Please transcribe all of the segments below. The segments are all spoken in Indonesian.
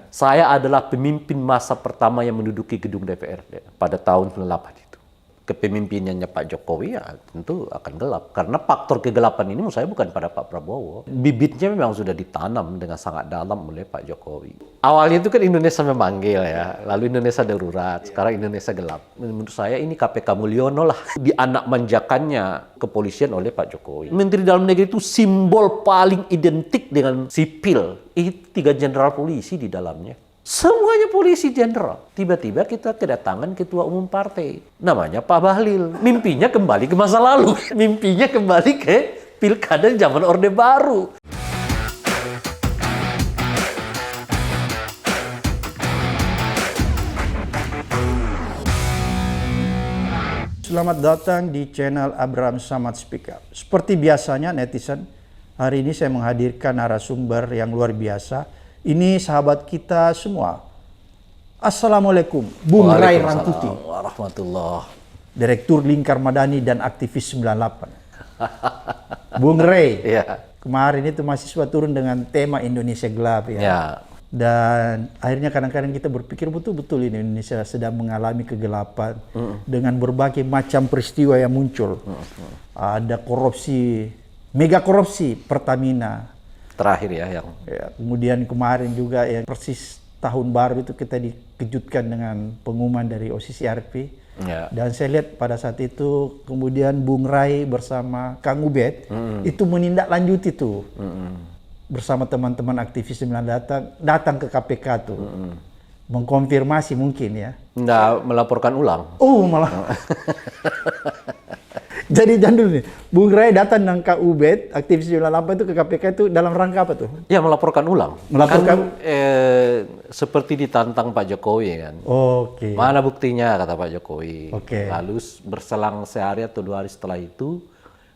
Saya adalah pemimpin masa pertama yang menduduki gedung DPRD pada tahun 98 itu. Kepemimpinannya Pak Jokowi ya tentu akan gelap. Karena faktor kegelapan ini menurut saya bukan pada Pak Prabowo. Bibitnya memang sudah ditanam dengan sangat dalam oleh Pak Jokowi. Awalnya itu kan Indonesia memanggil ya, lalu Indonesia darurat, sekarang Indonesia gelap. Menurut saya ini KPK Mulyono lah. Dianak manjakannya kepolisian oleh Pak Jokowi. Menteri Dalam Negeri itu simbol paling identik dengan sipil. Ini 3 jenderal polisi di dalamnya. Semuanya polisi jenderal. Tiba-tiba kita kedatangan ketua umum partai. Namanya Pak Bahlil. Mimpinya kembali ke masa lalu. Mimpinya kembali ke pilkada zaman Orde Baru. Selamat datang di channel Abraham Samad Speak Up. Seperti biasanya netizen, hari ini saya menghadirkan narasumber yang luar biasa. Ini sahabat kita semua. Assalamualaikum, Bung Ray Rangkuti. Warahmatullah. Direktur Lingkar Madani dan aktivis 98. Bung Ray, Iya. kemarin itu mahasiswa turun dengan tema Indonesia Gelap ya. Ya. Dan akhirnya kadang-kadang kita berpikir betul-betul ini Indonesia sedang mengalami kegelapan dengan berbagai macam peristiwa yang muncul. Ada korupsi, mega korupsi Pertamina. Terakhir ya yang Kemudian kemarin juga yang persis tahun baru itu kita dikejutkan dengan pengumuman dari OCCRP. ya. Dan saya lihat pada saat itu kemudian Bung Ray bersama Kang Ubed itu menindaklanjuti tuh. Bersama teman-teman aktivis yang datang ke KPK tuh. Mengkonfirmasi mungkin ya. Nggak melaporkan ulang. Oh malah. Jadi jangan dulu nih, Bung Ray datang dengan Kang Ubed, aktivis 98 itu ke KPK itu dalam rangka apa tuh? Ya melaporkan ulang. Melaporkan? Kan, seperti ditantang Pak Jokowi kan. Oke. Mana buktinya kata Pak Jokowi. Oke. Lalu berselang sehari atau 2 hari setelah itu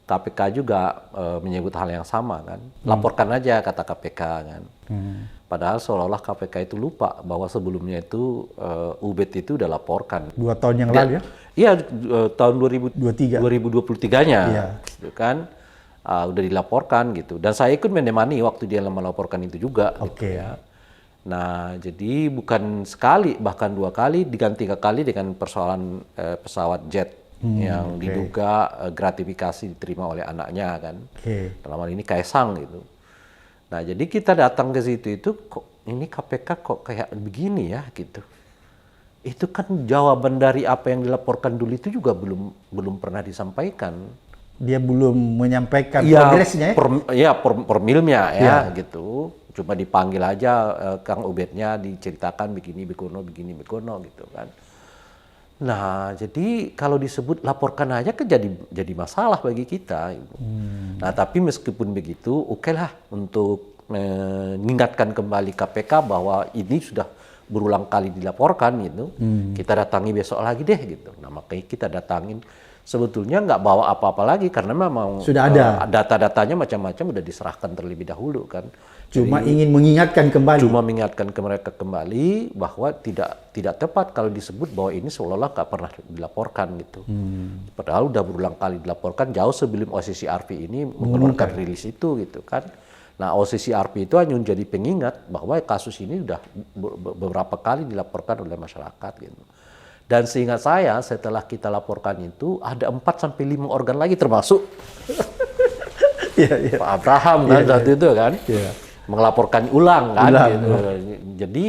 KPK juga menyebut hal yang sama kan. Laporkan aja kata KPK kan. Padahal seolah-olah KPK itu lupa bahwa sebelumnya itu Ubed itu udah laporkan. 2 tahun yang lalu ya? Iya, tahun 2023-nya. Iya. Gitu kan. Udah dilaporkan gitu. Dan saya ikut menemani waktu dia melaporkan itu juga. Oke. Gitu ya. Nah, jadi bukan sekali, bahkan 2 kali, diganti 3 kali dengan persoalan pesawat jet yang diduga gratifikasi diterima oleh anaknya kan. Dalam hal ini Kaisang gitu. Nah, jadi kita datang ke situ itu kok ini KPK kok kayak begini ya gitu. Itu kan jawaban dari apa yang dilaporkan dulu itu juga belum pernah disampaikan. Dia belum menyampaikan progresnya ya? Formilnya ya gitu. Cuma dipanggil aja Kang Ubednya diceritakan begini begono gitu kan. Nah, jadi kalau disebut laporkan aja kan jadi masalah bagi kita. Gitu. Nah, tapi meskipun begitu, oke lah untuk mengingatkan kembali KPK bahwa ini sudah berulang kali dilaporkan gitu. Kita datangi besok lagi deh gitu. Nah, makanya kita datangin. Sebetulnya nggak bawa apa-apa lagi karena memang sudah ada data-datanya macam-macam udah diserahkan terlebih dahulu kan. Cuma ingin mengingatkan kembali. Cuma mengingatkan ke mereka kembali bahwa tidak tepat kalau disebut bahwa ini seolah-olah nggak pernah dilaporkan gitu. Padahal udah berulang kali dilaporkan jauh sebelum OCCRP ini mengeluarkan rilis itu gitu kan. Nah, OCCRP itu hanya menjadi pengingat bahwa kasus ini udah beberapa kali dilaporkan oleh masyarakat gitu. Dan seingat saya setelah kita laporkan itu ada 4-5 organ lagi termasuk Pak Abraham kan saat itu kan melaporkan ulang kan. Gitu. Jadi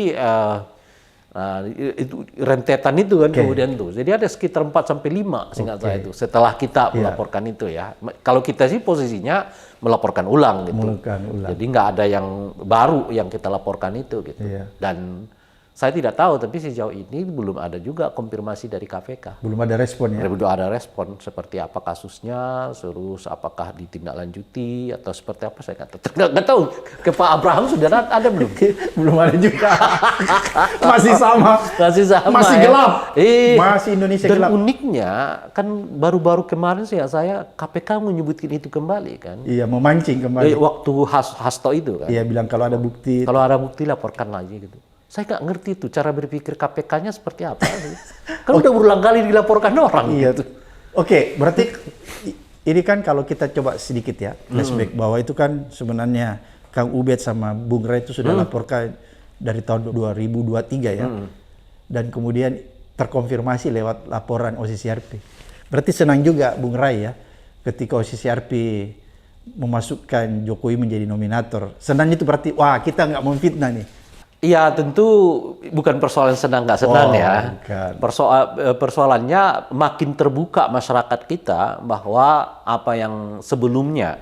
itu rentetan itu kan kemudian tuh. Jadi ada sekitar 4-5 seingat saya itu setelah kita melaporkan itu ya. Kalau kita sih posisinya melaporkan ulang gitu. Jadi nggak ada yang baru yang kita laporkan itu gitu. Dan saya tidak tahu, tapi sejauh ini belum ada juga konfirmasi dari KPK. Belum ada respon ya? Belum ada respon seperti apa kasusnya, terus apakah ditindaklanjuti atau seperti apa, saya nggak tahu. Ke Pak Abraham sudah ada belum? Belum ada juga. Masih sama. Masih gelap. Masih Indonesia gelap. Dan uniknya, kan baru-baru kemarin sih ya saya KPK menyebutkan itu kembali kan. Iya, memancing kembali. Waktu Hasto itu kan. Iya, bilang kalau ada bukti. Kalau ada bukti laporkan lagi gitu. Saya nggak ngerti tuh cara berpikir KPK-nya seperti apa. Kan udah berulang kali dilaporkan orang. Iya. Gitu. Oke, berarti ini kan kalau kita coba sedikit ya flashback bahwa itu kan sebenarnya Kang Ubed sama Bung Ray itu sudah laporkan dari tahun 2023 ya. Dan kemudian terkonfirmasi lewat laporan OCCRP. Berarti senang juga Bung Rai ya ketika OCCRP memasukkan Jokowi menjadi nominator. Senang itu berarti wah kita nggak memfitnah nih. Iya tentu bukan persoalan senang nggak senang ya. Bukan. Persoalannya makin terbuka masyarakat kita bahwa apa yang sebelumnya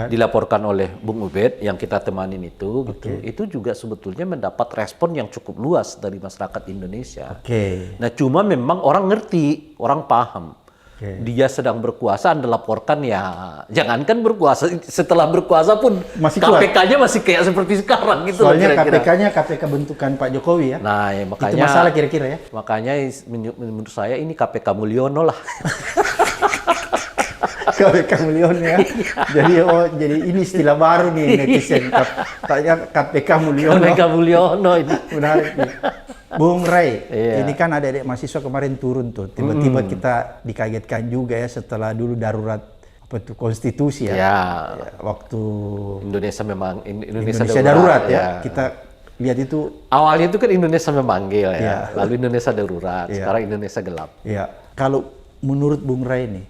dilaporkan oleh Bung Ubed yang kita temanin itu, gitu, itu juga sebetulnya mendapat respon yang cukup luas dari masyarakat Indonesia. Nah cuma memang orang ngerti, orang paham. Dia sedang berkuasa, Anda laporkan ya, jangankan berkuasa, setelah berkuasa pun masih KPK-nya masih kayak seperti sekarang gitu. Soalnya KPK-nya KPK bentukan Pak Jokowi ya. Nah, ya, makanya itu masalah kira-kira ya. Makanya menurut saya ini KPK Mulyono lah. KPK Mulyono ya. jadi ini istilah baru nih netizen. Tanya KPK Mulyono. KPK Mulyono ini. Menarik nih. Bung Ray, ini kan adik-adik mahasiswa kemarin turun tuh. Tiba-tiba kita dikagetkan juga ya setelah dulu darurat konstitusi ya. Ya. Waktu Indonesia memang Indonesia darurat ya. Kita lihat itu awalnya itu kan Indonesia memanggil ya. Lalu Indonesia darurat, sekarang Indonesia gelap. Ya. Kalau menurut Bung Ray nih,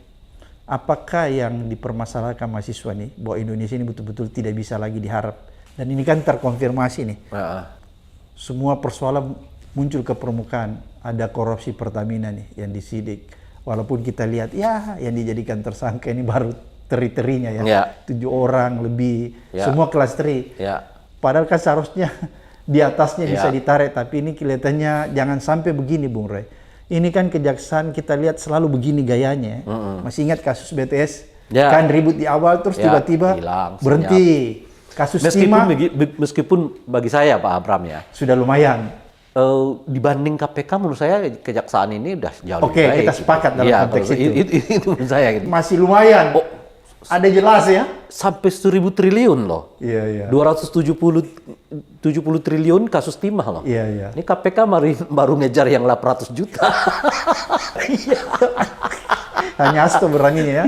apakah yang dipermasalahkan mahasiswa nih bahwa Indonesia ini betul-betul tidak bisa lagi diharap? Dan ini kan terkonfirmasi nih. Semua persoalan muncul ke permukaan, ada korupsi Pertamina nih yang disidik. Walaupun kita lihat ya yang dijadikan tersangka ini baru teri-terinya ya. 7 orang lebih, semua kelas teri. Padahal kan seharusnya di atasnya bisa ditarik, tapi ini kelihatannya jangan sampai begini Bung Ray. Ini kan kejaksaan kita lihat selalu begini gayanya. Masih ingat kasus BTS? Kan ribut di awal terus tiba-tiba berhenti. Kasus meskipun bagi saya Pak Abram ya sudah lumayan. Dibanding KPK menurut saya kejaksaan ini udah jauh lebih baik. Oke, kita sepakat dalam konteks itu. Itu menurut saya gitu. Masih lumayan. Ada jelas ya? Sampai 1.000 triliun loh. Iya. 270 triliun kasus timah loh. Iya. Ini KPK baru ngejar yang 800 juta. Hanya Asto beraninya ya?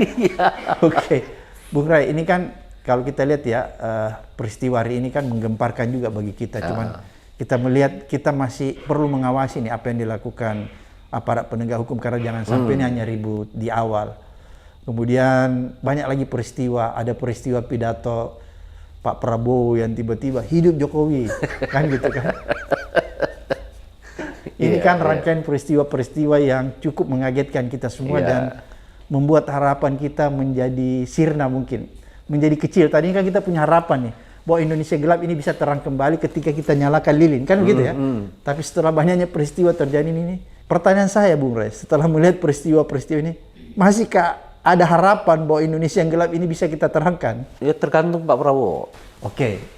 Oke. Bung Ray, ini kan kalau kita lihat ya, peristiwa hari ini kan menggemparkan juga bagi kita. Cuman kita melihat kita masih perlu mengawasi nih apa yang dilakukan aparat penegak hukum karena jangan sampai ini hanya ribut di awal. Kemudian banyak lagi peristiwa, ada peristiwa pidato Pak Prabowo yang tiba-tiba hidup Jokowi, kan gitu kan. Ini kan rangkaian peristiwa-peristiwa yang cukup mengagetkan kita semua dan membuat harapan kita menjadi sirna mungkin, menjadi kecil. Tadi kan kita punya harapan nih, bahwa Indonesia gelap ini bisa terang kembali ketika kita nyalakan lilin, kan begitu ya. Tapi setelah banyaknya peristiwa terjadi ini, pertanyaan saya Bung Ray, setelah melihat peristiwa-peristiwa ini, masihkah ada harapan bahwa Indonesia yang gelap ini bisa kita terangkan? Ya tergantung Pak Prabowo.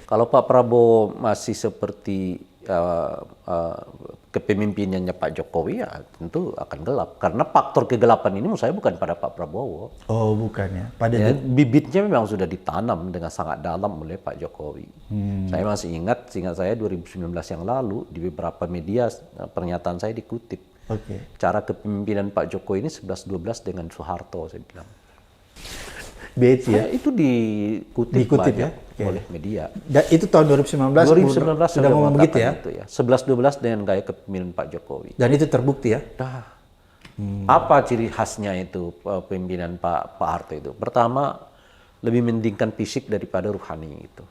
Kalau Pak Prabowo masih seperti kepemimpinannya Pak Jokowi ya tentu akan gelap. Karena faktor kegelapan ini menurut saya bukan pada Pak Prabowo. Oh bukan ya? Bibitnya memang sudah ditanam dengan sangat dalam oleh Pak Jokowi. Saya masih ingat saya 2019 yang lalu di beberapa media pernyataan saya dikutip. Cara kepemimpinan Pak Jokowi ini 11-12 dengan Soeharto saya bilang. Itu dikutip banyak ya? Oleh media. Dan itu tahun 2019 sudah ngomong begitu ya? Itu ya. 11-12 dengan gaya kepemimpinan Pak Jokowi. Dan itu terbukti ya? Apa ciri khasnya itu pemimpinan Pak Harto itu? Pertama, lebih mentingkan fisik daripada ruhani itu.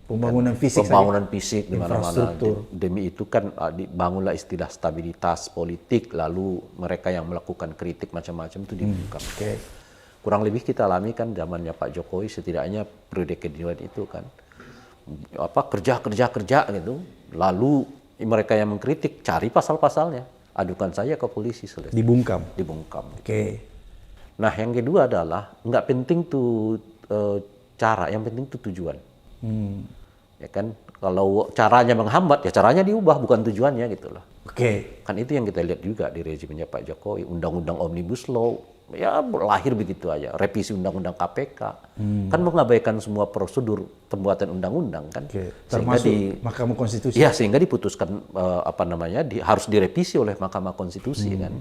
Pembangunan fisik di mana-mana. Demi itu kan dibangunlah istilah stabilitas politik, lalu mereka yang melakukan kritik macam-macam itu dibuka. Kurang lebih kita alami kan zamannya Pak Jokowi setidaknya periode kedua itu kan kerja gitu. Lalu mereka yang mengkritik cari pasal-pasalnya, adukan saja ke polisi selesai. Dibungkam. Nah yang kedua adalah nggak penting tuh cara, yang penting tuh tujuan. Ya kan kalau caranya menghambat ya caranya diubah bukan tujuannya gitu loh. Kan itu yang kita lihat juga di rezimnya Pak Jokowi, undang-undang Omnibus Law ya lahir begitu aja, revisi undang-undang KPK kan mengabaikan semua prosedur pembuatan undang-undang kan, termasuk Mahkamah Konstitusi. Ya sehingga diputuskan harus direvisi oleh Mahkamah Konstitusi kan.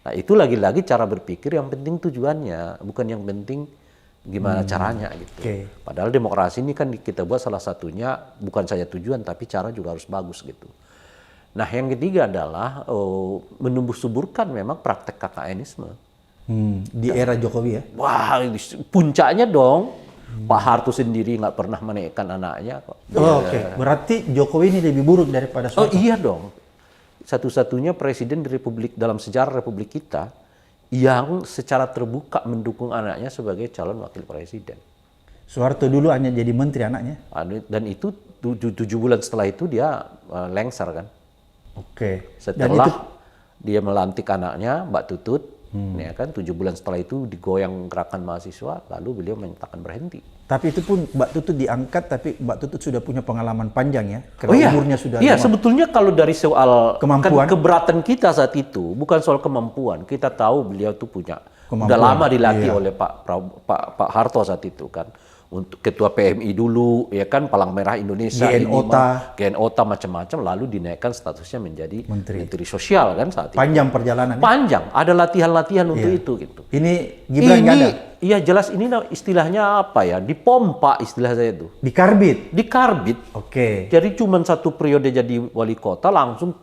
Nah itu lagi-lagi cara berpikir yang penting tujuannya, bukan yang penting Gimana caranya gitu. Oke. Padahal demokrasi ini kan kita buat salah satunya bukan saja tujuan tapi cara juga harus bagus gitu. Nah yang ketiga adalah menumbuh suburkan memang praktek KKNisme. Di era Jokowi ya? Wah puncaknya dong Pak Harto sendiri nggak pernah menaikkan anaknya kok. Oh, oke. Berarti Jokowi ini lebih buruk daripada Oh Soeharto? iya dong. Satu-satunya presiden di dalam sejarah Republik kita yang secara terbuka mendukung anaknya sebagai calon wakil presiden. Soeharto dulu hanya jadi menteri anaknya? Dan itu 7 bulan setelah itu dia lengser kan. Oke. Setelah dia melantik anaknya Mbak Tutut, ya kan 7 bulan setelah itu digoyang gerakan mahasiswa, lalu beliau menyatakan berhenti. Tapi itu pun Mbak Tutut diangkat, tapi Mbak Tutut sudah punya pengalaman panjang ya? Karena umurnya sudah Iya, sebetulnya kalau dari soal kemampuan, keberatan kita saat itu, bukan soal kemampuan. Kita tahu beliau tuh punya, kemampuan. udah lama dilatih oleh Pak Harto saat itu kan. Untuk ketua PMI dulu, ya kan, Palang Merah Indonesia, GNOTA macam-macam, lalu dinaikkan statusnya menjadi Menteri Sosial kan saat itu. Panjang perjalanan. Panjang, ada latihan-latihan untuk itu gitu. Ini Gibran nggak ada? Iya jelas ini istilahnya apa ya? Dipompa istilah saya itu. Dikarbit? Dikarbit. Oke. Jadi cuma 1 periode jadi wali kota langsung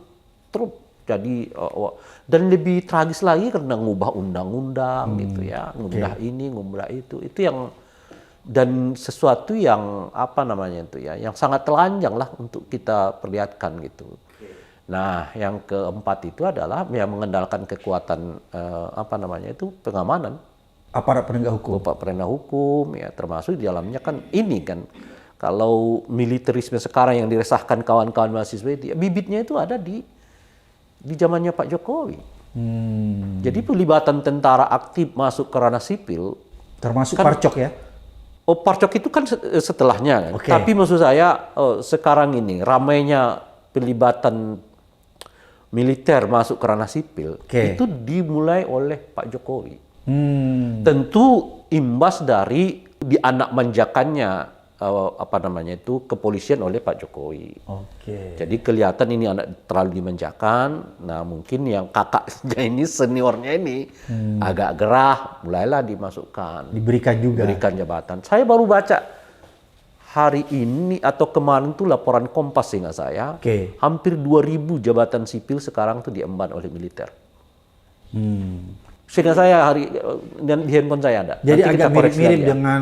terus jadi dan lebih tragis lagi karena ngubah undang-undang gitu ya, ngubah ini, ngubah itu yang dan sesuatu yang apa namanya itu ya, yang sangat telanjang lah untuk kita perlihatkan gitu. Nah, yang keempat itu adalah ya mengendalikan kekuatan apa namanya itu pengamanan. Aparat penegak hukum. Bapak penegak hukum ya, termasuk di dalamnya kan ini kan, kalau militerisme sekarang yang diresahkan kawan-kawan mahasiswa itu, ya, bibitnya itu ada di zamannya Pak Jokowi. Jadi pelibatan tentara aktif masuk ke ranah sipil. Termasuk kan, Parcok ya? Oh, Parcok itu kan setelahnya. Okay. Tapi maksud saya sekarang ini ramainya pelibatan militer masuk ke ranah sipil, itu dimulai oleh Pak Jokowi. Tentu imbas dari dianak manjakannya apa namanya itu kepolisian oleh Pak Jokowi. Jadi kelihatan ini anak terlalu dimanjakan. Nah mungkin yang kakaknya ini seniornya ini agak gerah, mulailah dimasukkan. Diberikan jabatan. Saya baru baca hari ini atau kemarin tuh laporan Kompas seingat saya, hampir 2.000 jabatan sipil sekarang tuh diemban oleh militer. Seingat saya dan di handphone saya ada. Jadi agak mirip-mirip dengan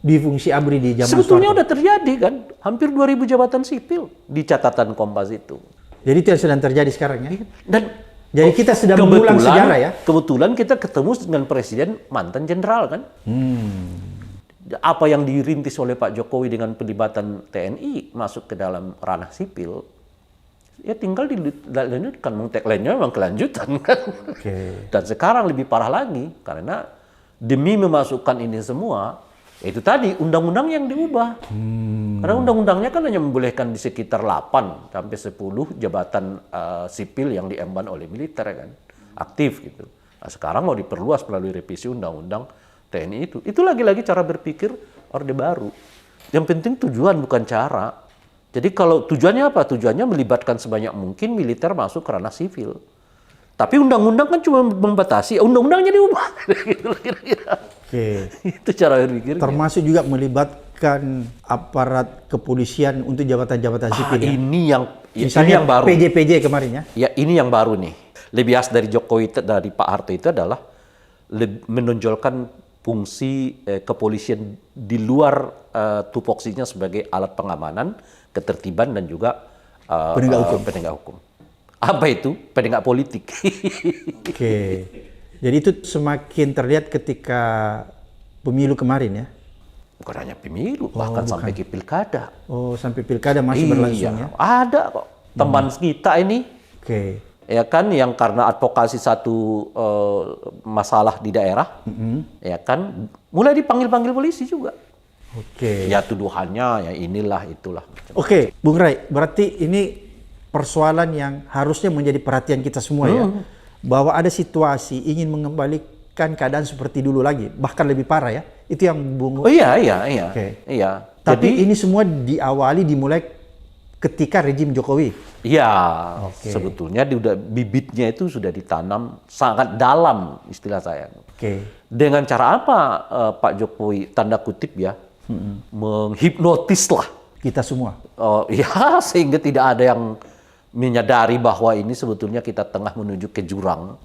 di fungsi ABRI di zaman sebetulnya udah terjadi kan, hampir 2.000 jabatan sipil di catatan Kompas itu. Jadi itu yang sedang terjadi sekarang ya? Dan jadi kita sedang mengulang sejarah ya? Kebetulan kita ketemu dengan presiden mantan jenderal kan. Apa yang dirintis oleh Pak Jokowi dengan pelibatan TNI masuk ke dalam ranah sipil, ya tinggal dilanjutkan. Tagline-nya memang kelanjutan kan. Dan sekarang lebih parah lagi karena demi memasukkan ini semua, itu tadi undang-undang yang diubah. Karena undang-undangnya kan hanya membolehkan di sekitar 8 sampai 10 jabatan sipil yang diemban oleh militer kan, aktif gitu. Nah, sekarang mau diperluas melalui revisi undang-undang TNI itu. Itu lagi-lagi cara berpikir Orde Baru. Yang penting tujuan bukan cara. Jadi kalau tujuannya apa? Tujuannya melibatkan sebanyak mungkin militer masuk ke ranah sivil. Tapi undang-undang kan cuma membatasi, undang-undangnya diubah. Kira-kira. Itu cara berpikirnya. Termasuk juga melibatkan aparat kepolisian untuk jabatan-jabatan sipil. Ini yang misalnya ini yang baru. PJ ya? Ya ini yang baru nih. Lebih khas dari Jokowi dari Pak Harto itu adalah menonjolkan fungsi kepolisian di luar tupoksinya sebagai alat pengamanan, ketertiban dan juga penegak hukum. Apa itu? Penegak politik. Jadi itu semakin terlihat ketika pemilu kemarin ya? Bukan hanya pemilu, bahkan sampai ke pilkada. Oh, sampai pilkada masih berlangsung ya? Ada kok. Teman kita ini, ya kan, yang karena advokasi satu masalah di daerah, ya kan, mulai dipanggil-panggil polisi juga. Ya tuduhannya, ya inilah, itulah. Bung Rai, berarti ini persoalan yang harusnya menjadi perhatian kita semua ya? Bahwa ada situasi ingin mengembalikan keadaan seperti dulu lagi, bahkan lebih parah ya. Itu yang Bung. Iya. Tapi ini semua dimulai ketika rejim Jokowi. Iya, Oke. sebetulnya bibitnya itu sudah ditanam sangat dalam istilah saya. Oke. Dengan cara apa Pak Jokowi tanda kutip ya menghipnotis lah. Kita semua. Ya sehingga tidak ada yang menyadari bahwa ini sebetulnya kita tengah menuju ke jurang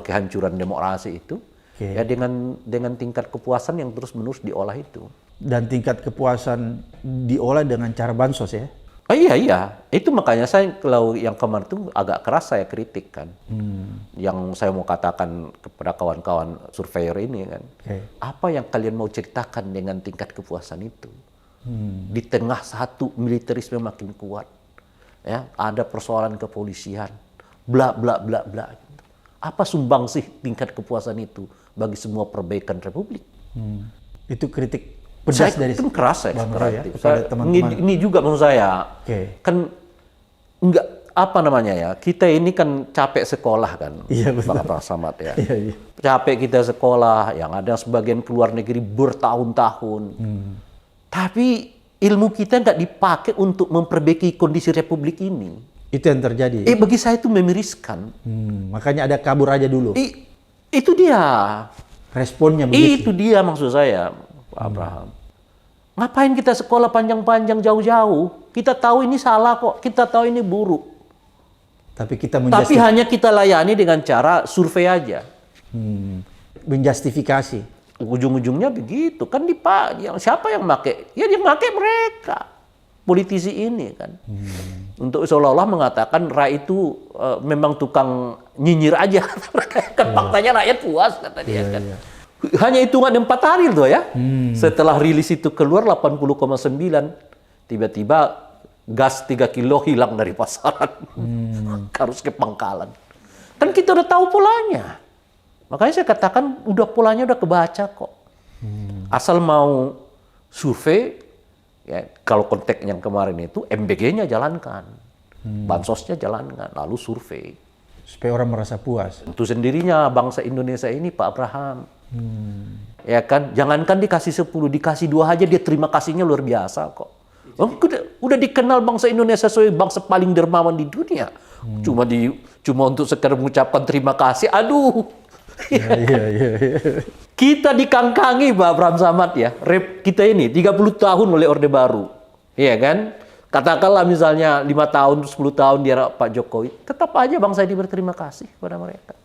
kehancuran demokrasi itu. Oke. Ya dengan tingkat kepuasan yang terus-menerus diolah itu. Dan tingkat kepuasan diolah dengan cara bansos ya. Iya. Itu makanya saya kalau yang kemarin itu agak keras saya kritik kan. Yang saya mau katakan kepada kawan-kawan surveyor ini kan. Oke. Apa yang kalian mau ceritakan dengan tingkat kepuasan itu? Di tengah satu militerisme makin kuat. Ya, ada persoalan kepolisian. Bla bla bla bla. Apa sumbangsih tingkat kepuasan itu bagi semua perbaikan Republik? Itu kritik pedas Saya dari itu keras saya Bang keras Roy ya, itu. kepada teman-teman. Ini juga menurut saya. Oke. Kan enggak apa namanya ya, kita ini kan capek sekolah kan. Iya, betul. Pak Samad ya. Iya. Capek kita sekolah, yang ada sebagian keluar negeri bertahun-tahun. Tapi ilmu kita nggak dipakai untuk memperbaiki kondisi Republik ini. Itu yang terjadi. Bagi saya itu memiriskan. Makanya ada kabur aja dulu. Itu dia. Responnya begitu. Itu dia maksud saya, Pak Abraham. Ngapain kita sekolah panjang-panjang jauh-jauh? Kita tahu ini salah kok, kita tahu ini buruk. Tapi hanya kita layani dengan cara survei aja. Menjustifikasi. Ujung-ujungnya begitu. Kan siapa yang pakai? Ya dia pakai mereka. Politisi ini kan. Untuk seolah-olah mengatakan rakyat itu memang tukang nyinyir aja. Kan faktanya rakyat puas kata dia kan. Iya. Hanya hitungan 4 hari tuh ya. Setelah rilis itu keluar 80,9, tiba-tiba gas 3 kilo hilang dari pasaran. Harus ke pangkalan. Kan kita udah tahu polanya. Makanya saya katakan polanya udah kebaca kok. Asal mau survei, ya, kalau konteks yang kemarin itu MBG-nya jalankan. Bansosnya jalankan, lalu survei. Supaya orang merasa puas. Tentu sendirinya bangsa Indonesia ini Pak Abraham. Ya kan, jangankan dikasih 10, dikasih 2 aja dia terima kasihnya luar biasa kok. Udah dikenal bangsa Indonesia sebagai bangsa paling dermawan di dunia. Cuma untuk sekedar mengucapkan terima kasih, aduh. Iya. Kita dikangkangi Pak Abraham Samad ya. Kita ini 30 tahun oleh Orde Baru. Iya kan? Katakanlah misalnya 5 tahun, 10 tahun di era Pak Jokowi, tetap aja bangsa ini berterima kasih kepada mereka.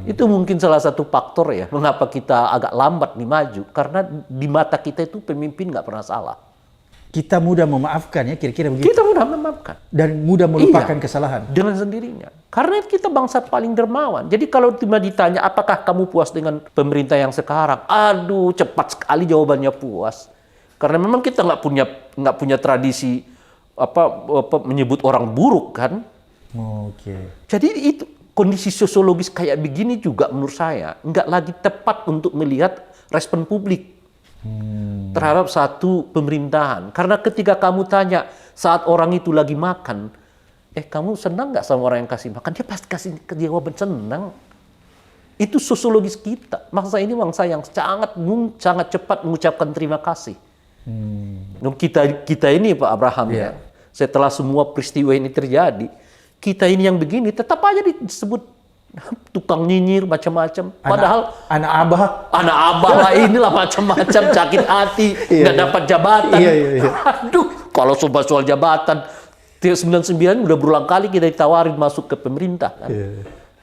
Itu mungkin salah satu faktor ya, mengapa kita agak lambat nih maju. Karena di mata kita itu pemimpin nggak pernah salah. Kita mudah memaafkan ya, kira-kira begitu. Kita mudah memaafkan. Dan mudah melupakan kesalahan. Dengan sendirinya. Karena kita bangsa paling dermawan. Jadi kalau cuma ditanya, apakah kamu puas dengan pemerintah yang sekarang? Aduh, cepat sekali jawabannya puas. Karena memang kita nggak punya tradisi menyebut orang buruk kan. Oke. Jadi itu kondisi sosiologis kayak begini juga menurut saya nggak lagi tepat untuk melihat respon publik terhadap satu pemerintahan. Karena ketika kamu tanya saat orang itu lagi makan, kamu senang nggak sama orang yang kasih makan? Dia pasti kasih jawaban senang. Itu sosiologis kita. Bangsa ini bangsa yang sangat cepat mengucapkan terima kasih. Kita ini Pak Abraham ya, setelah semua peristiwa ini terjadi, kita ini yang begini tetap aja disebut tukang nyinyir macam-macam. Padahal anak abah lah inilah macam-macam, sakit hati, nggak dapat jabatan. Iya. Aduh, kalau soal jabatan, 99 udah berulang kali kita ditawarin masuk ke pemerintah. Kan?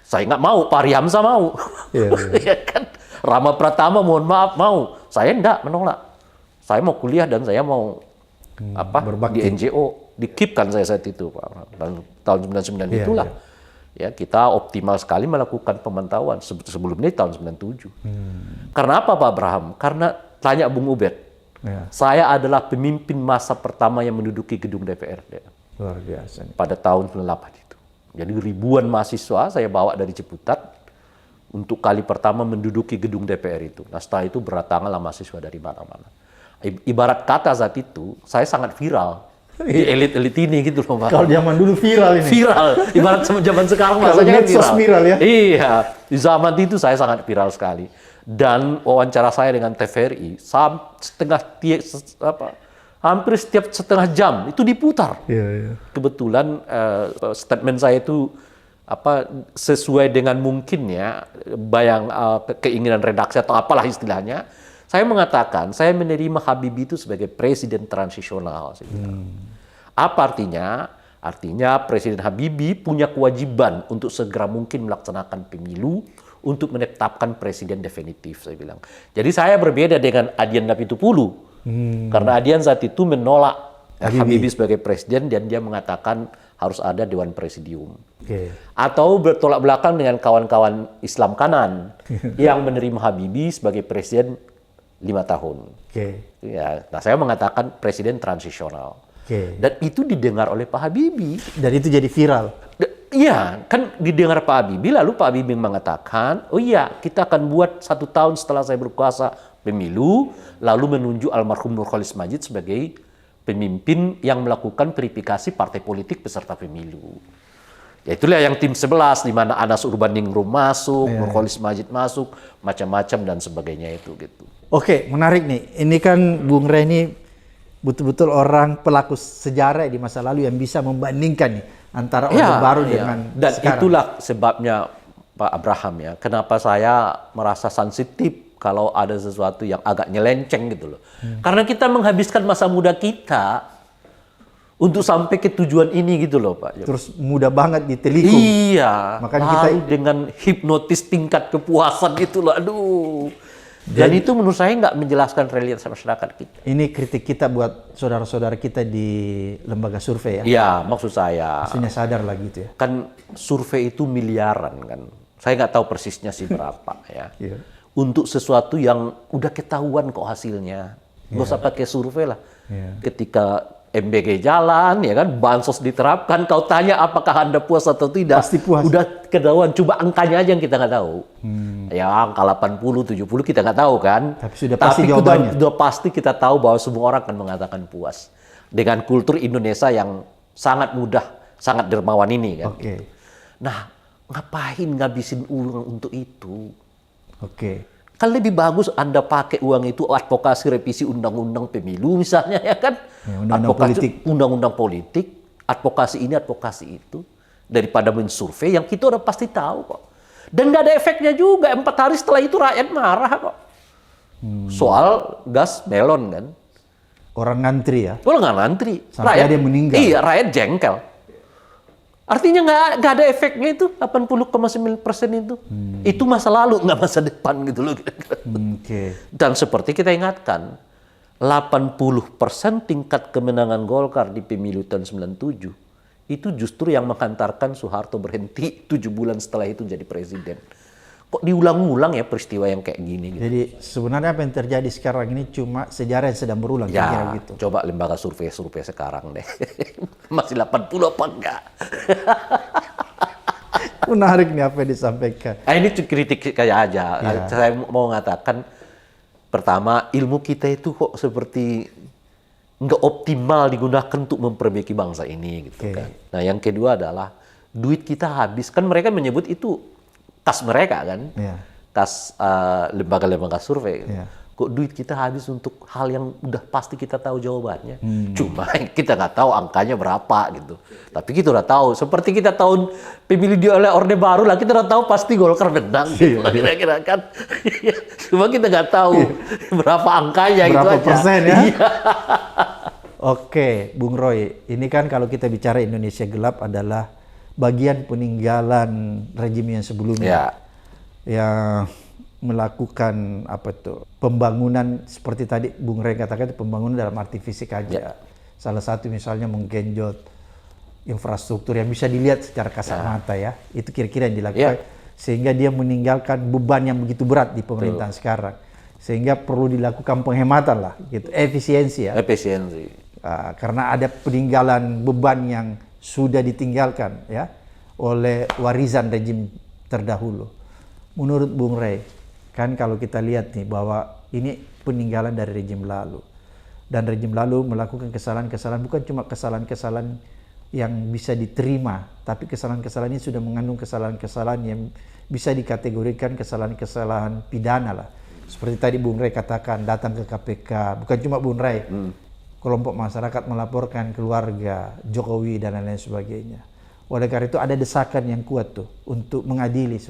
Saya nggak mau, Fahri Hamzah mau. Ya kan? Rama Pratama mohon maaf mau. Saya enggak menolak. Saya mau kuliah dan saya mau berbakti. di NGO, di KIP kan saya saat itu Pak. Dan tahun 99 itulah. Ya, kita optimal sekali melakukan pemantauan sebelumnya tahun 97. Karena apa Pak Abraham? Karena tanya Bung Ubed. Saya adalah pemimpin masa pertama yang menduduki gedung DPR. Luar biasa. Pada tahun 98 itu. Jadi ribuan mahasiswa saya bawa dari Ciputat untuk kali pertama menduduki gedung DPR itu. Nah setelah itu berdatanganlah mahasiswa dari mana-mana. Ibarat kata saat itu, saya sangat viral di elit-elit ini gitu loh Pak. Kalau zaman dulu viral ini. Viral, ibarat zaman sekarang masanya kan viral ya. Iya, di zaman itu saya sangat viral sekali. Dan wawancara saya dengan TVRI, hampir setiap setengah jam itu diputar. Iya. Kebetulan statement saya itu sesuai dengan mungkin ya keinginan redaksi atau apalah istilahnya. Saya mengatakan saya menerima Habibie itu sebagai presiden transisional. Apa artinya? Artinya Presiden Habibie punya kewajiban untuk segera mungkin melaksanakan pemilu untuk menetapkan presiden definitif, saya bilang. Jadi saya berbeda dengan Adian Napitupulu. Karena Adian saat itu menolak Habibie sebagai presiden dan dia mengatakan harus ada Dewan Presidium. Atau bertolak belakang dengan kawan-kawan Islam kanan yang menerima Habibie sebagai presiden 5 tahun. Ya, nah saya mengatakan presiden transisional. Dan itu didengar oleh Pak Habibie. Dan itu jadi viral. Iya, kan didengar Pak Habibie, lalu Pak Habibie mengatakan, oh iya, kita akan buat 1 tahun setelah saya berkuasa pemilu, lalu menunjuk almarhum Nurcholish Madjid sebagai pemimpin yang melakukan verifikasi partai politik peserta pemilu. Ya itulah yang tim 11, di mana Anas Urbaningrum masuk, Nurcholish Madjid masuk, macam-macam dan sebagainya itu gitu. Oke, menarik nih. Ini kan Bung Rey ini betul-betul orang pelaku sejarah di masa lalu yang bisa membandingkan nih antara Orde Baru dengan dan sekarang. Itulah sebabnya Pak Abraham ya, kenapa saya merasa sensitif kalau ada sesuatu yang agak nyelenceng gitu loh. Karena kita menghabiskan masa muda kita untuk sampai ke tujuan ini gitu loh Pak. Terus mudah banget ditelikung. Iya. Makanya kita dengan hipnotis tingkat kepuasan itu loh, aduh. Dan itu menurut saya nggak menjelaskan realitas masyarakat kita. Ini kritik kita buat saudara-saudara kita di lembaga survei ya. Iya, maksud saya. Maksudnya sadar lah gitu ya. Kan survei itu miliaran kan. Saya nggak tahu persisnya sih berapa ya. Untuk sesuatu yang udah ketahuan kok hasilnya. Nggak usah pakai survei lah. Ketika MBG jalan, ya kan, bansos diterapkan, kau tanya apakah Anda puas atau tidak. Pasti puas. Udah ketahuan, coba angkanya aja yang kita nggak tahu. Ya angka 80, 70 kita nggak tahu kan. Tapi sudah pasti jawabannya. Sudah pasti kita tahu bahwa semua orang akan mengatakan puas. Dengan kultur Indonesia yang sangat mudah, sangat dermawan ini kan. Nah, ngapain ngabisin uang untuk itu? Kan lebih bagus Anda pakai uang itu advokasi revisi undang-undang pemilu misalnya ya kan. Undang-undang politik, advokasi ini, advokasi itu. Daripada mensurvei yang kita udah pasti tahu kok. Dan nggak ada efeknya juga, 4 hari setelah itu rakyat marah kok. Soal gas melon kan. Orang ngantri ya? Orang nggak ngantri. Sampai ada yang meninggal. Iya, rakyat jengkel. Artinya nggak ada efeknya itu, 80,9% itu. Itu masa lalu, nggak masa depan gitu loh. Dan seperti kita ingatkan, 80% tingkat kemenangan Golkar di pemilu tahun 97 itu justru yang menghantarkan Soeharto berhenti 7 bulan setelah itu jadi presiden. Kok diulang-ulang ya peristiwa yang kayak gini gitu. Jadi sebenarnya apa yang terjadi sekarang ini cuma sejarah yang sedang berulang. Ya, gitu. Coba lembaga survei sekarang deh. Masih 80 apa enggak? Menarik nih apa yang disampaikan. Ini kritik kayak aja. Saya mau mengatakan, pertama, ilmu kita itu kok seperti nggak optimal digunakan untuk memperbaiki bangsa ini gitu kan. Nah, yang kedua adalah duit kita habis. Kan mereka menyebut itu kas mereka kan, kas lembaga-lembaga survei. Kok duit kita habis untuk hal yang udah pasti kita tahu jawabannya. Cuma kita nggak tahu angkanya berapa gitu. Tapi kita udah tahu. Seperti kita tahun pemilu oleh Orde Baru lah, kita udah tahu pasti Golkar menang. Kira-kira kan. Cuma kita nggak tahu berapa angkanya berapa itu persen aja. Ya? Oke, Bung Roy. Ini kan kalau kita bicara Indonesia gelap adalah bagian peninggalan rejim yang sebelumnya. Yang melakukan pembangunan seperti tadi Bung Rey katakan, pembangunan dalam arti fisik aja. Salah satu misalnya menggenjot infrastruktur yang bisa dilihat secara kasat mata ya. Itu kira-kira yang dilakukan sehingga dia meninggalkan beban yang begitu berat di pemerintahan sekarang. Sehingga perlu dilakukan penghematan lah gitu, efisiensi ya. Karena ada peninggalan beban yang sudah ditinggalkan ya oleh warisan rejim terdahulu. Menurut Bung Rey, kan kalau kita lihat nih bahwa ini peninggalan dari rejim lalu. Dan rejim lalu melakukan kesalahan-kesalahan, bukan cuma kesalahan-kesalahan yang bisa diterima, tapi kesalahan-kesalahan ini sudah mengandung kesalahan-kesalahan yang bisa dikategorikan kesalahan-kesalahan pidana lah. Seperti tadi Bung Rey katakan, datang ke KPK, bukan cuma Bung Rey, kelompok masyarakat melaporkan keluarga Jokowi dan lain-lain sebagainya. Oleh karena itu ada desakan yang kuat tuh untuk mengadili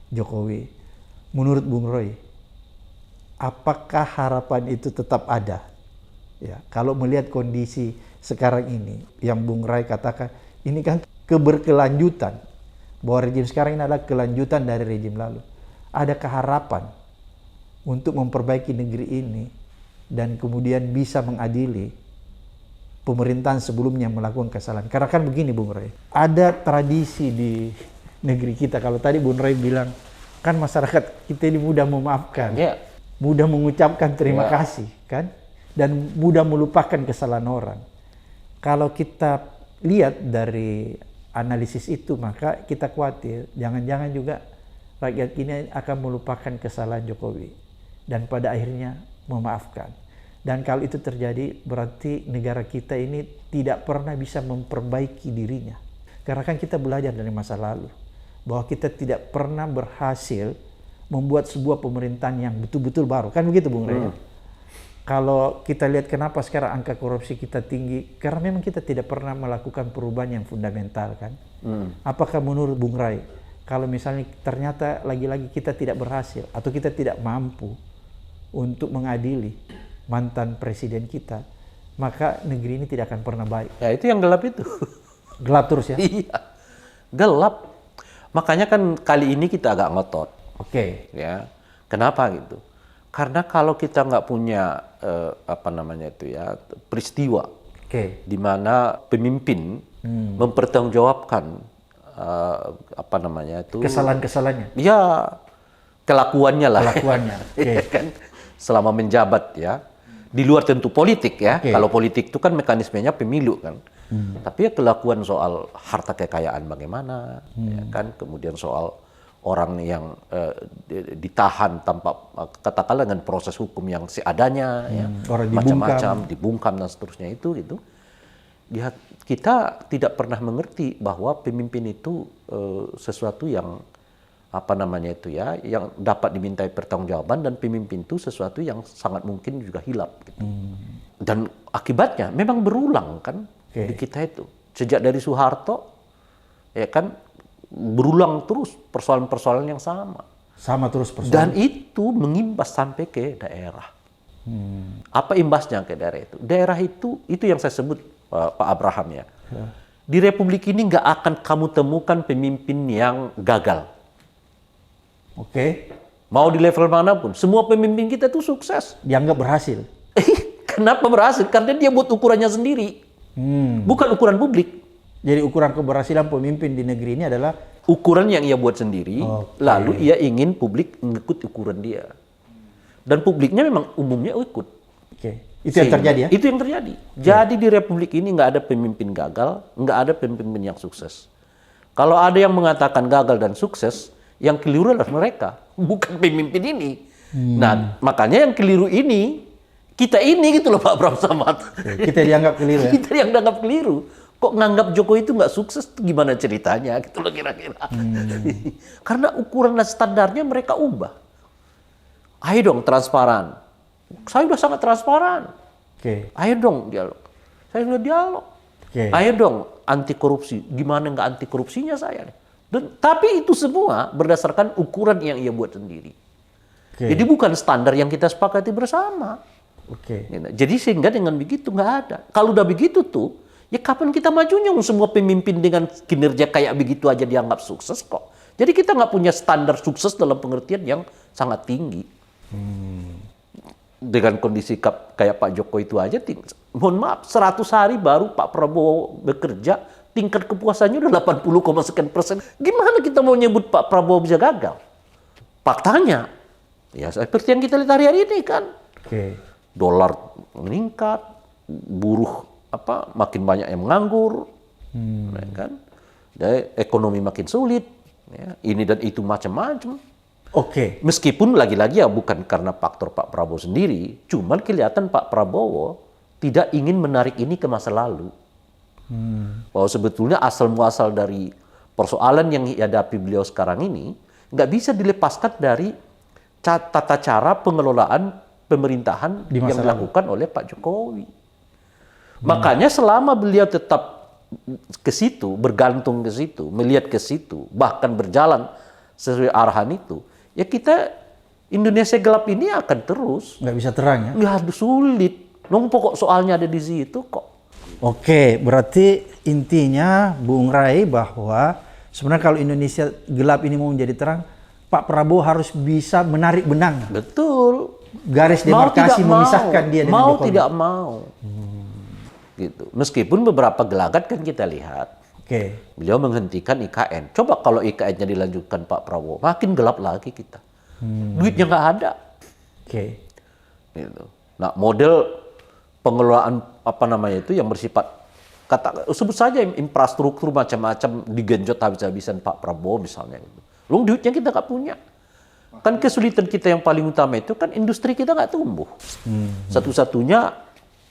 Jokowi. Menurut Bung Roy, apakah harapan itu tetap ada? Ya, kalau melihat kondisi sekarang ini yang Bung Roy katakan ini kan keberkelanjutan, bahwa rejim sekarang ini adalah kelanjutan dari rejim lalu. Adakah harapan untuk memperbaiki negeri ini dan kemudian bisa mengadili pemerintahan sebelumnya melakukan kesalahan? Karena kan begini Bung Roy, ada tradisi di negeri kita. Kalau tadi Bung Roy bilang, kan masyarakat kita ini mudah memaafkan, mudah mengucapkan terima kasih, kan? Dan mudah melupakan kesalahan orang. Kalau kita lihat dari analisis itu, maka kita khawatir jangan-jangan juga rakyat ini akan melupakan kesalahan Jokowi dan pada akhirnya memaafkan. Dan kalau itu terjadi berarti negara kita ini tidak pernah bisa memperbaiki dirinya. Karena kan kita belajar dari masa lalu bahwa kita tidak pernah berhasil membuat sebuah pemerintahan yang betul-betul baru. Kan begitu Bung Rey? Kalau kita lihat kenapa sekarang angka korupsi kita tinggi, karena memang kita tidak pernah melakukan perubahan yang fundamental kan. Apakah menurut Bung Rai, kalau misalnya ternyata lagi-lagi kita tidak berhasil atau kita tidak mampu untuk mengadili mantan presiden kita, maka negeri ini tidak akan pernah baik. Ya itu yang gelap itu. Gelap terus ya? Iya, gelap. Makanya kan kali ini kita agak ngotot. Oke. Ya, kenapa gitu? Karena kalau kita nggak punya peristiwa di mana pemimpin mempertanggungjawabkan kesalahan-kesalahannya. Ya, kelakuannya lah. Kelakuannya. Kan selama menjabat ya. Di luar tentu politik ya. Kalau politik itu kan mekanismenya pemilu kan. Tapi ya kelakuan soal harta kekayaan bagaimana, ya kan, kemudian soal orang yang ditahan tanpa katakanlah dengan proses hukum yang seadanya, ya, macam-macam dibungkam dan seterusnya itu gitu. Ya, kita tidak pernah mengerti bahwa pemimpin itu sesuatu yang yang dapat dimintai pertanggungjawaban, dan pemimpin itu sesuatu yang sangat mungkin juga hilap. Gitu. Dan akibatnya memang berulang kan di kita itu. Sejak dari Soeharto, ya kan, berulang terus persoalan-persoalan yang sama. Sama terus persoalan. Dan itu mengimbas sampai ke daerah. Apa imbasnya ke daerah itu? Daerah itu yang saya sebut Pak Abraham ya. Di Republik ini nggak akan kamu temukan pemimpin yang gagal. Mau di level manapun, semua pemimpin kita itu sukses. Dianggap berhasil. Kenapa berhasil? Karena dia buat ukurannya sendiri. Bukan ukuran publik. Jadi ukuran keberhasilan pemimpin di negeri ini adalah ukuran yang ia buat sendiri, lalu ia ingin publik mengikut ukuran dia. Dan publiknya memang umumnya ikut. Itu yang terjadi ya? Itu yang terjadi. Jadi di Republik ini nggak ada pemimpin gagal, nggak ada pemimpin yang sukses. Kalau ada yang mengatakan gagal dan sukses, yang keliru adalah mereka, bukan pemimpin ini. Nah, makanya yang keliru ini, kita ini gitu loh Pak Abraham Samad. Kita dianggap keliru ya? Kita yang dianggap keliru. Kok nganggap Jokowi itu nggak sukses, gimana ceritanya gitu loh kira-kira. Karena ukuran dan standarnya mereka ubah. Ayo dong transparan. Saya udah sangat transparan. Ayo dong dialog. Saya sudah dialog. Ayo dong anti korupsi. Gimana nggak anti korupsinya saya? Tapi itu semua berdasarkan ukuran yang ia buat sendiri. Jadi bukan standar yang kita sepakati bersama. Jadi sehingga dengan begitu nggak ada. Kalau udah begitu tuh, ya kapan kita majunya? Semua pemimpin dengan kinerja kayak begitu aja dianggap sukses kok. Jadi kita nggak punya standar sukses dalam pengertian yang sangat tinggi. Dengan kondisi kayak Pak Jokowi itu aja, mohon maaf, 100 hari baru Pak Prabowo bekerja, tingkat kepuasannya udah 80,sekian%. Gimana kita mau nyebut Pak Prabowo bisa gagal? Faktanya, ya seperti yang kita lihat hari ini kan. Dolar meningkat, buruh makin banyak yang menganggur, ya kan? Dan ekonomi makin sulit, ya, ini dan itu macam-macam. Meskipun lagi-lagi ya bukan karena faktor Pak Prabowo sendiri, cuman kelihatan Pak Prabowo tidak ingin menarik ini ke masa lalu. Bahwa sebetulnya asal muasal dari persoalan yang dihadapi beliau sekarang ini nggak bisa dilepaskan dari tata cara pengelolaan pemerintahan Di masa yang lalu. dilakukan oleh Pak Jokowi. Makanya selama beliau tetap ke situ, bergantung ke situ, melihat ke situ, bahkan berjalan sesuai arahan itu, ya kita Indonesia gelap ini akan terus. Nggak bisa terang ya. Nggak ada sulit. Nung pokok soalnya ada di situ kok. Oke, berarti intinya Bung Rai bahwa sebenarnya kalau Indonesia gelap ini mau menjadi terang, Pak Prabowo harus bisa menarik benang. Betul. Garis demarkasi memisahkan dia dengan mau Jokowi. tidak mau. Gitu. Meskipun beberapa gelagat kan kita lihat. Oke, Beliau menghentikan IKN. Coba kalau IKN-nya dilanjutkan Pak Prabowo, makin gelap lagi kita. Duitnya nggak ada. oke. Gitu. Nah, model pengelolaan apa namanya itu yang bersifat sebut saja infrastruktur macam-macam digenjot habis-habisan Pak Prabowo misalnya. Gitu. Lu duitnya kita nggak punya. Kan kesulitan kita yang paling utama itu kan industri kita nggak tumbuh. Satu-satunya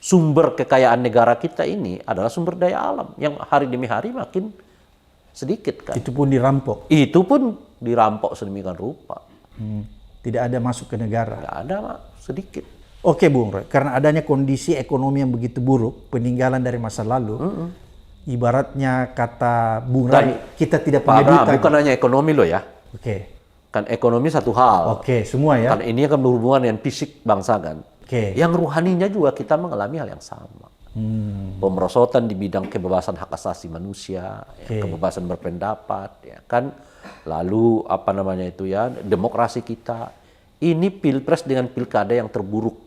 sumber kekayaan negara kita ini adalah sumber daya alam yang hari demi hari makin sedikit kan. Itu pun dirampok. Itu pun dirampok sedemikian rupa. Tidak ada masuk ke negara. Nggak ada mak, sedikit. Oke Bung Roy, karena adanya kondisi ekonomi yang begitu buruk, peninggalan dari masa lalu, ibaratnya kata Bung Rai, kita tidak Pak punya duit Abraham, lagi. bukan hanya ekonomi loh ya. Oke, Kan ekonomi satu hal. oke, semua ya. Kan ini akan berhubungan dengan fisik bangsa kan. Oke. Yang ruhaninya juga kita mengalami hal yang sama. Pemerosotan di bidang kebebasan hak asasi manusia, ya, kebebasan berpendapat, ya kan. Lalu apa namanya itu ya, demokrasi kita. Ini pilpres dengan pilkada yang terburuk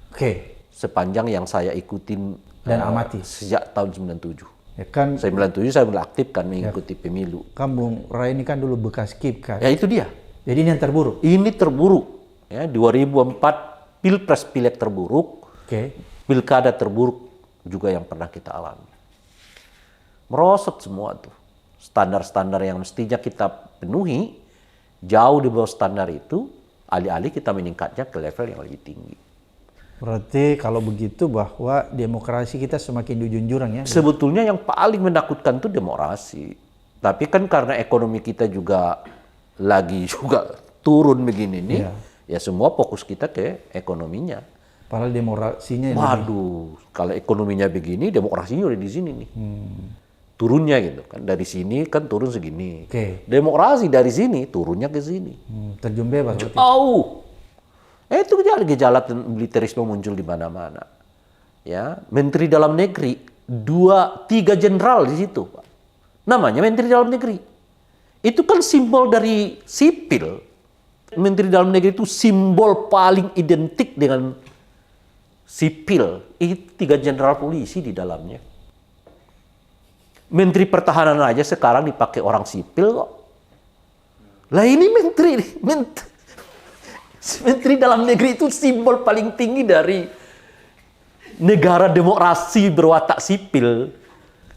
Oke, sepanjang yang saya ikutin Dan amati. sejak tahun 97. ya kan, 97 saya mulai aktif kan mengikuti pemilu. kan Bung Rai ini kan dulu bekas KIP kan. Ya itu dia. Jadi ini yang terburuk. Ini terburuk. Ya, 2004 pilpres pileg terburuk, Oke, pilkada terburuk juga yang pernah kita alami. Merosot semua tuh. Standar-standar yang mestinya kita penuhi, jauh di bawah standar itu, alih-alih kita meningkatnya ke level yang lebih tinggi. berarti kalau begitu bahwa demokrasi kita semakin dijunjung jurang ya. Sebetulnya yang paling menakutkan itu demokrasi. Tapi kan karena ekonomi kita juga lagi juga turun begini nih, ya semua fokus kita ke ekonominya. Padahal demokrasinya Waduh, kalau ekonominya begini, demokrasinya udah di sini nih. Turunnya gitu kan, dari sini kan turun segini. Oke. Demokrasi dari sini turunnya ke sini. terjun bebas. berarti. Itu gejala militerisme muncul di mana-mana. Ya, Menteri Dalam Negeri 2-3 jenderal di situ, Pak. Namanya Menteri Dalam Negeri. Itu kan simbol dari sipil. Menteri Dalam Negeri itu simbol paling identik dengan sipil. Itu 3 jenderal polisi di dalamnya. Menteri Pertahanan aja sekarang dipakai orang sipil kok. Lah ini Menteri Dalam Negeri itu simbol paling tinggi dari negara demokrasi berwatak sipil.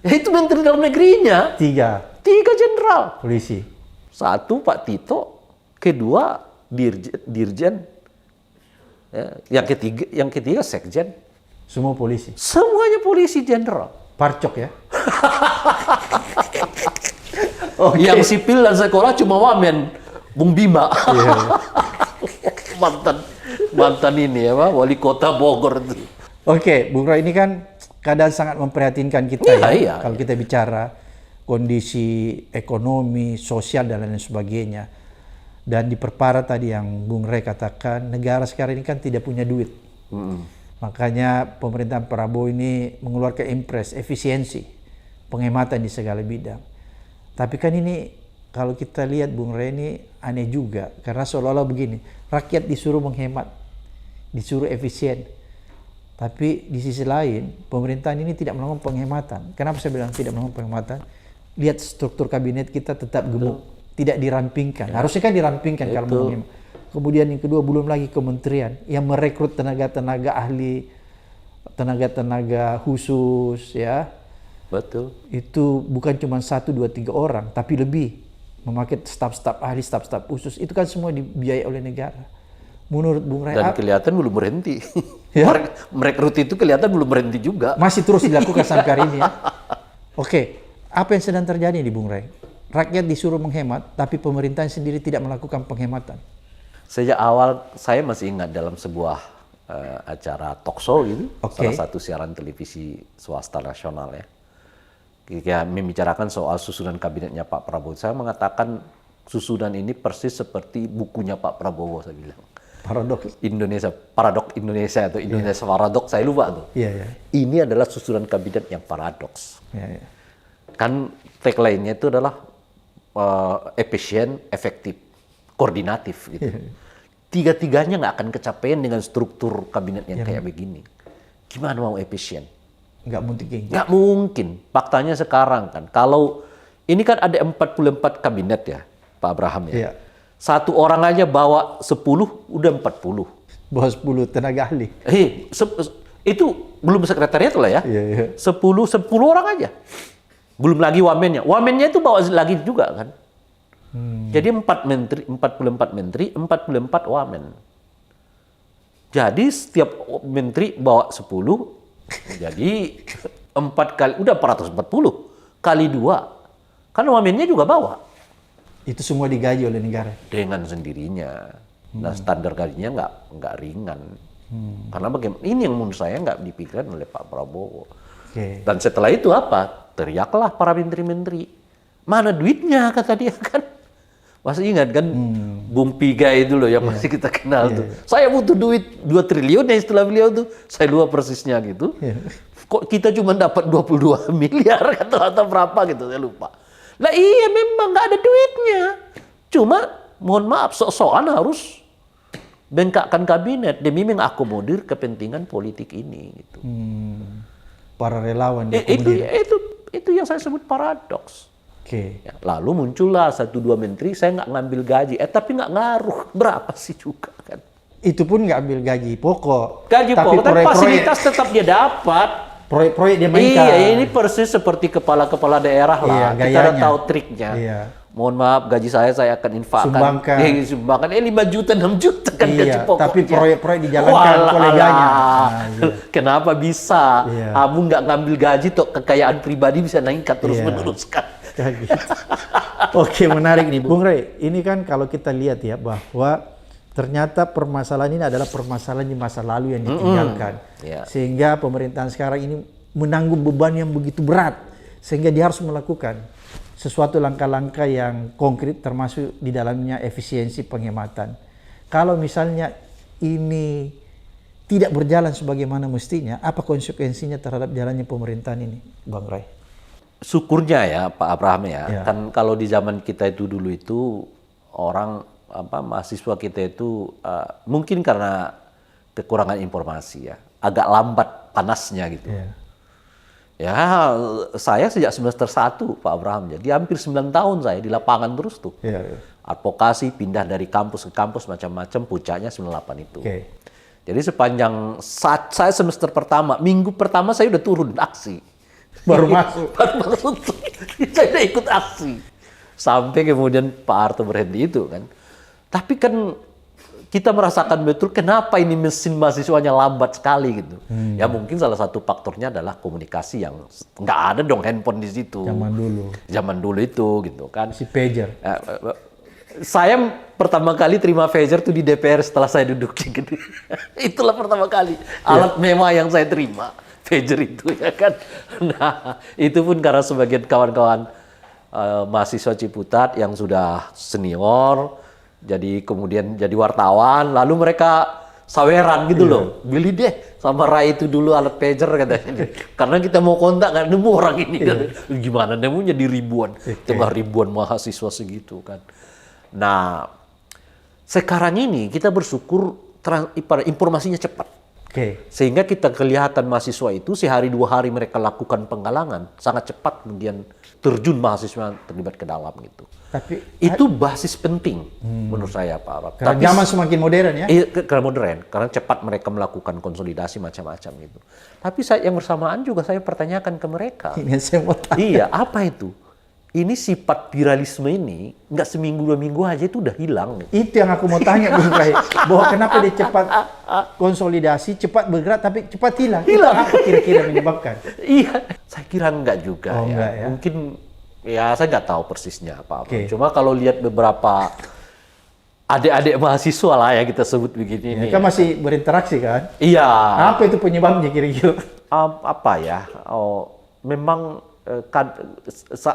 Ya itu Menteri Dalam Negerinya. 3 3 jenderal. polisi. 1 Pak Tito, kedua Dirjen, ya, yang ketiga Sekjen. Semua polisi. Semuanya polisi jenderal. Parcok ya. Yang sipil dan sekolah cuma wamen, Bung Bima. mantan ini ya, Pak, wali kota Bogor itu. Oke, Bung Rai ini kan keadaan sangat memprihatinkan kita Iya, ya. iya. Kalau kita bicara kondisi ekonomi, sosial dan lain sebagainya. Dan diperparah tadi yang Bung Rai katakan, negara sekarang ini kan tidak punya duit. Makanya pemerintahan Prabowo ini mengeluarkan impres, efisiensi, penghematan di segala bidang. Tapi kan ini kalau kita lihat Bung Rai ini aneh juga. Karena seolah-olah begini, rakyat disuruh menghemat, disuruh efisien. Tapi di sisi lain, pemerintahan ini tidak melakukan penghematan. Kenapa saya bilang tidak melakukan penghematan? Lihat struktur kabinet kita tetap gemuk, tidak dirampingkan. Harusnya kan dirampingkan kalau mau menghemat. Kemudian yang kedua, belum lagi kementerian yang merekrut tenaga-tenaga ahli, tenaga-tenaga khusus ya. Betul. Itu bukan cuma 1, 2, 3 orang, tapi lebih. Memakai staf-staf ahli, staf-staf khusus. Itu kan semua dibiayai oleh negara. Menurut Bung Rai, Dan kelihatan belum berhenti. Ya? Merekrut itu kelihatan belum berhenti juga. masih terus dilakukan sampai hari ini ya. Oke, apa yang sedang terjadi di Bung Rai? Rakyat disuruh menghemat, tapi pemerintahan sendiri tidak melakukan penghematan. Sejak awal saya masih ingat dalam sebuah acara talk show gitu, salah satu siaran televisi swasta nasional ya. Ketika membicarakan soal susunan kabinetnya Pak Prabowo, saya mengatakan susunan ini persis seperti bukunya Pak Prabowo, saya bilang. Paradoks. Paradok Indonesia atau Indonesia Paradoks, saya lupa tuh. Ini adalah susunan kabinet yang paradoks. Kan tagline-nya itu adalah efisien, efektif, koordinatif gitu. Tiga-tiganya nggak akan kecapean dengan struktur kabinet yang kayak begini. Gimana mau efisien? Nggak mungkin. Nggak mungkin. Faktanya sekarang kan, kalau ini kan ada 44 kabinet ya, Pak Abraham ya. Satu orang aja bawa 10, udah 40. Bawa 10 tenaga ahli. Itu belum sekretariat lah ya. 10 orang aja. Belum lagi wamennya. Wamennya itu bawa lagi juga kan. Jadi 44 menteri, 44 wamen. Jadi setiap menteri bawa 10, jadi 4 kali, udah 440 kali 2. Kan wamennya juga bawa. Itu semua digaji oleh negara? Dengan sendirinya. Nah standar gajinya nggak ringan. Karena bagaimana, ini yang menurut saya nggak dipikirkan oleh Pak Prabowo. Dan setelah itu apa? Teriaklah para menteri-menteri. Mana duitnya kata dia kan. Masih ingat kan Bung Pigai itu loh yang masih kita kenal tuh. Saya butuh duit 2 triliun ya istilah beliau tuh. Saya lupa persisnya gitu. Kok kita cuma dapat 22 miliar atau berapa gitu, saya lupa. Lah iya memang nggak ada duitnya. Cuma mohon maaf sok-sokan harus bengkakkan kabinet demi mengakomodir kepentingan politik ini gitu. Para relawan itu yang saya sebut paradoks. Ya, lalu muncullah 1-2 menteri, saya nggak ngambil gaji, tapi nggak ngaruh berapa sih juga kan. Itu pun nggak ambil gaji pokok. Gaji pokok, tapi fasilitas tetap dia dapat. Proyek-proyek dia mainkan. Iya, ini persis seperti kepala-kepala daerah lah. Kita udah tahu triknya. Mohon maaf, gaji saya akan infakkan. Sumbangkan. 5 juta, 6 juta kan gaji pokoknya. Tapi proyek-proyek dijalankan koleganya. Kenapa bisa? Kamu nggak ngambil gaji, toh kekayaan pribadi bisa meningkat terus-menerus kan. Oke, menarik nih Bung Rey. Ini kan kalau kita lihat ya bahwa ternyata permasalahan ini adalah permasalahan di masa lalu yang ditinggalkan. Sehingga pemerintahan sekarang ini menanggung beban yang begitu berat. Sehingga dia harus melakukan sesuatu langkah-langkah yang konkret termasuk di dalamnya efisiensi penghematan. Kalau misalnya ini tidak berjalan sebagaimana mestinya, apa konsekuensinya terhadap jalannya pemerintahan ini, Bang Ray? Syukurnya ya Pak Abraham ya, kan kalau di zaman kita itu dulu itu orang mahasiswa kita itu mungkin karena kekurangan informasi ya, agak lambat panasnya gitu. Ya saya sejak semester 1 Pak Abraham, jadi hampir 9 tahun saya di lapangan terus tuh. Advokasi, pindah dari kampus ke kampus macam-macam, puncaknya 98 itu. Jadi sepanjang saat saya semester pertama, minggu pertama saya udah turun aksi. Baru masuk. Saya udah ikut aksi. Sampai kemudian Pak Harto berhenti itu kan. Tapi kan kita merasakan betul kenapa ini mesin mahasiswanya lambat sekali gitu. Ya mungkin salah satu faktornya adalah komunikasi yang nggak ada dong handphone di situ. Zaman dulu itu gitu kan. Si pager. Saya pertama kali terima pager tuh di DPR setelah saya duduk gitu. Itulah pertama kali alat mewah yang saya terima. Pager itu ya kan. Nah itu pun karena sebagian kawan-kawan mahasiswa Ciputat yang sudah senior, jadi kemudian jadi wartawan, lalu mereka saweran gitu loh, beli deh sama Rai itu dulu alat pager katanya. Karena kita mau kontak nggak nemu orang ini kan. Gimana nemunya di ribuan, tengah ribuan mahasiswa segitu kan. Nah sekarang ini kita bersyukur informasinya cepat. Sehingga kita kelihatan mahasiswa itu sehari 2 hari mereka lakukan penggalangan, sangat cepat kemudian terjun mahasiswa terlibat ke dalam gitu. Tapi itu basis penting menurut saya Pak Arab. Karena zaman semakin modern ya? Karena modern, karena cepat mereka melakukan konsolidasi macam-macam gitu. Tapi yang bersamaan juga saya pertanyakan ke mereka. Ini saya mau tanya. Iya, apa itu? Ini sifat viralisme ini nggak seminggu 2 minggu aja itu udah hilang. Itu yang aku mau tanya Bung Ray. Bahwa kenapa dia cepat konsolidasi, cepat bergerak tapi cepat hilang. Hilang. Apa kira-kira menyebabkan? Iya, saya kira enggak juga ya. Enggak, ya. Mungkin ya saya nggak tahu persisnya apa. Cuma kalau lihat beberapa adik-adik mahasiswa lah ya kita sebut begini. Ya, nih. kan masih berinteraksi kan? Iya. Apa itu penyebabnya kira-kira? Apa ya? Memang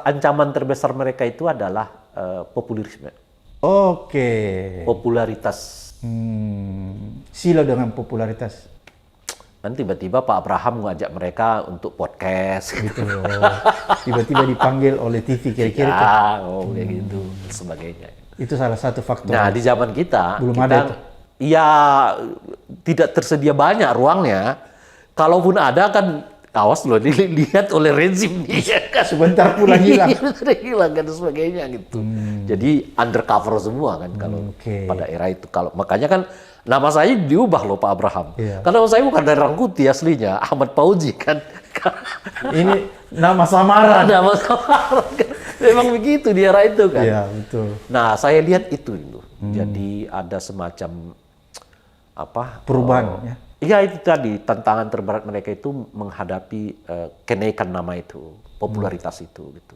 ancaman terbesar mereka itu adalah populisme, Oke. popularitas. Silau dengan popularitas. Kan tiba-tiba Pak Abraham ngajak mereka untuk podcast. Gitu. Tiba-tiba dipanggil oleh TV kira-kira. Kayak gitu sebagainya. Itu salah satu faktor. Nah di zaman kita, Belum kita, ada itu. ya tidak tersedia banyak ruangnya. Kalaupun ada kan awas loh dilihat oleh rezim nih. Kan? Sebentar pula hilang. Hilang dan sebagainya gitu. Jadi undercover semua kan kalau pada era itu. Kalau makanya kan nama saya diubah loh Pak Abraham. Iya. Karena saya bukan dari Rangkuti aslinya, Ahmad Fauzi kan. Ini nama samaran. Nama samaran kan. Memang begitu di era itu kan. Iya, betul. Nah, saya lihat itu. Jadi ada semacam Perubahan ya. Iya itu tadi tantangan terberat mereka itu menghadapi kenaikan nama itu, popularitas itu gitu.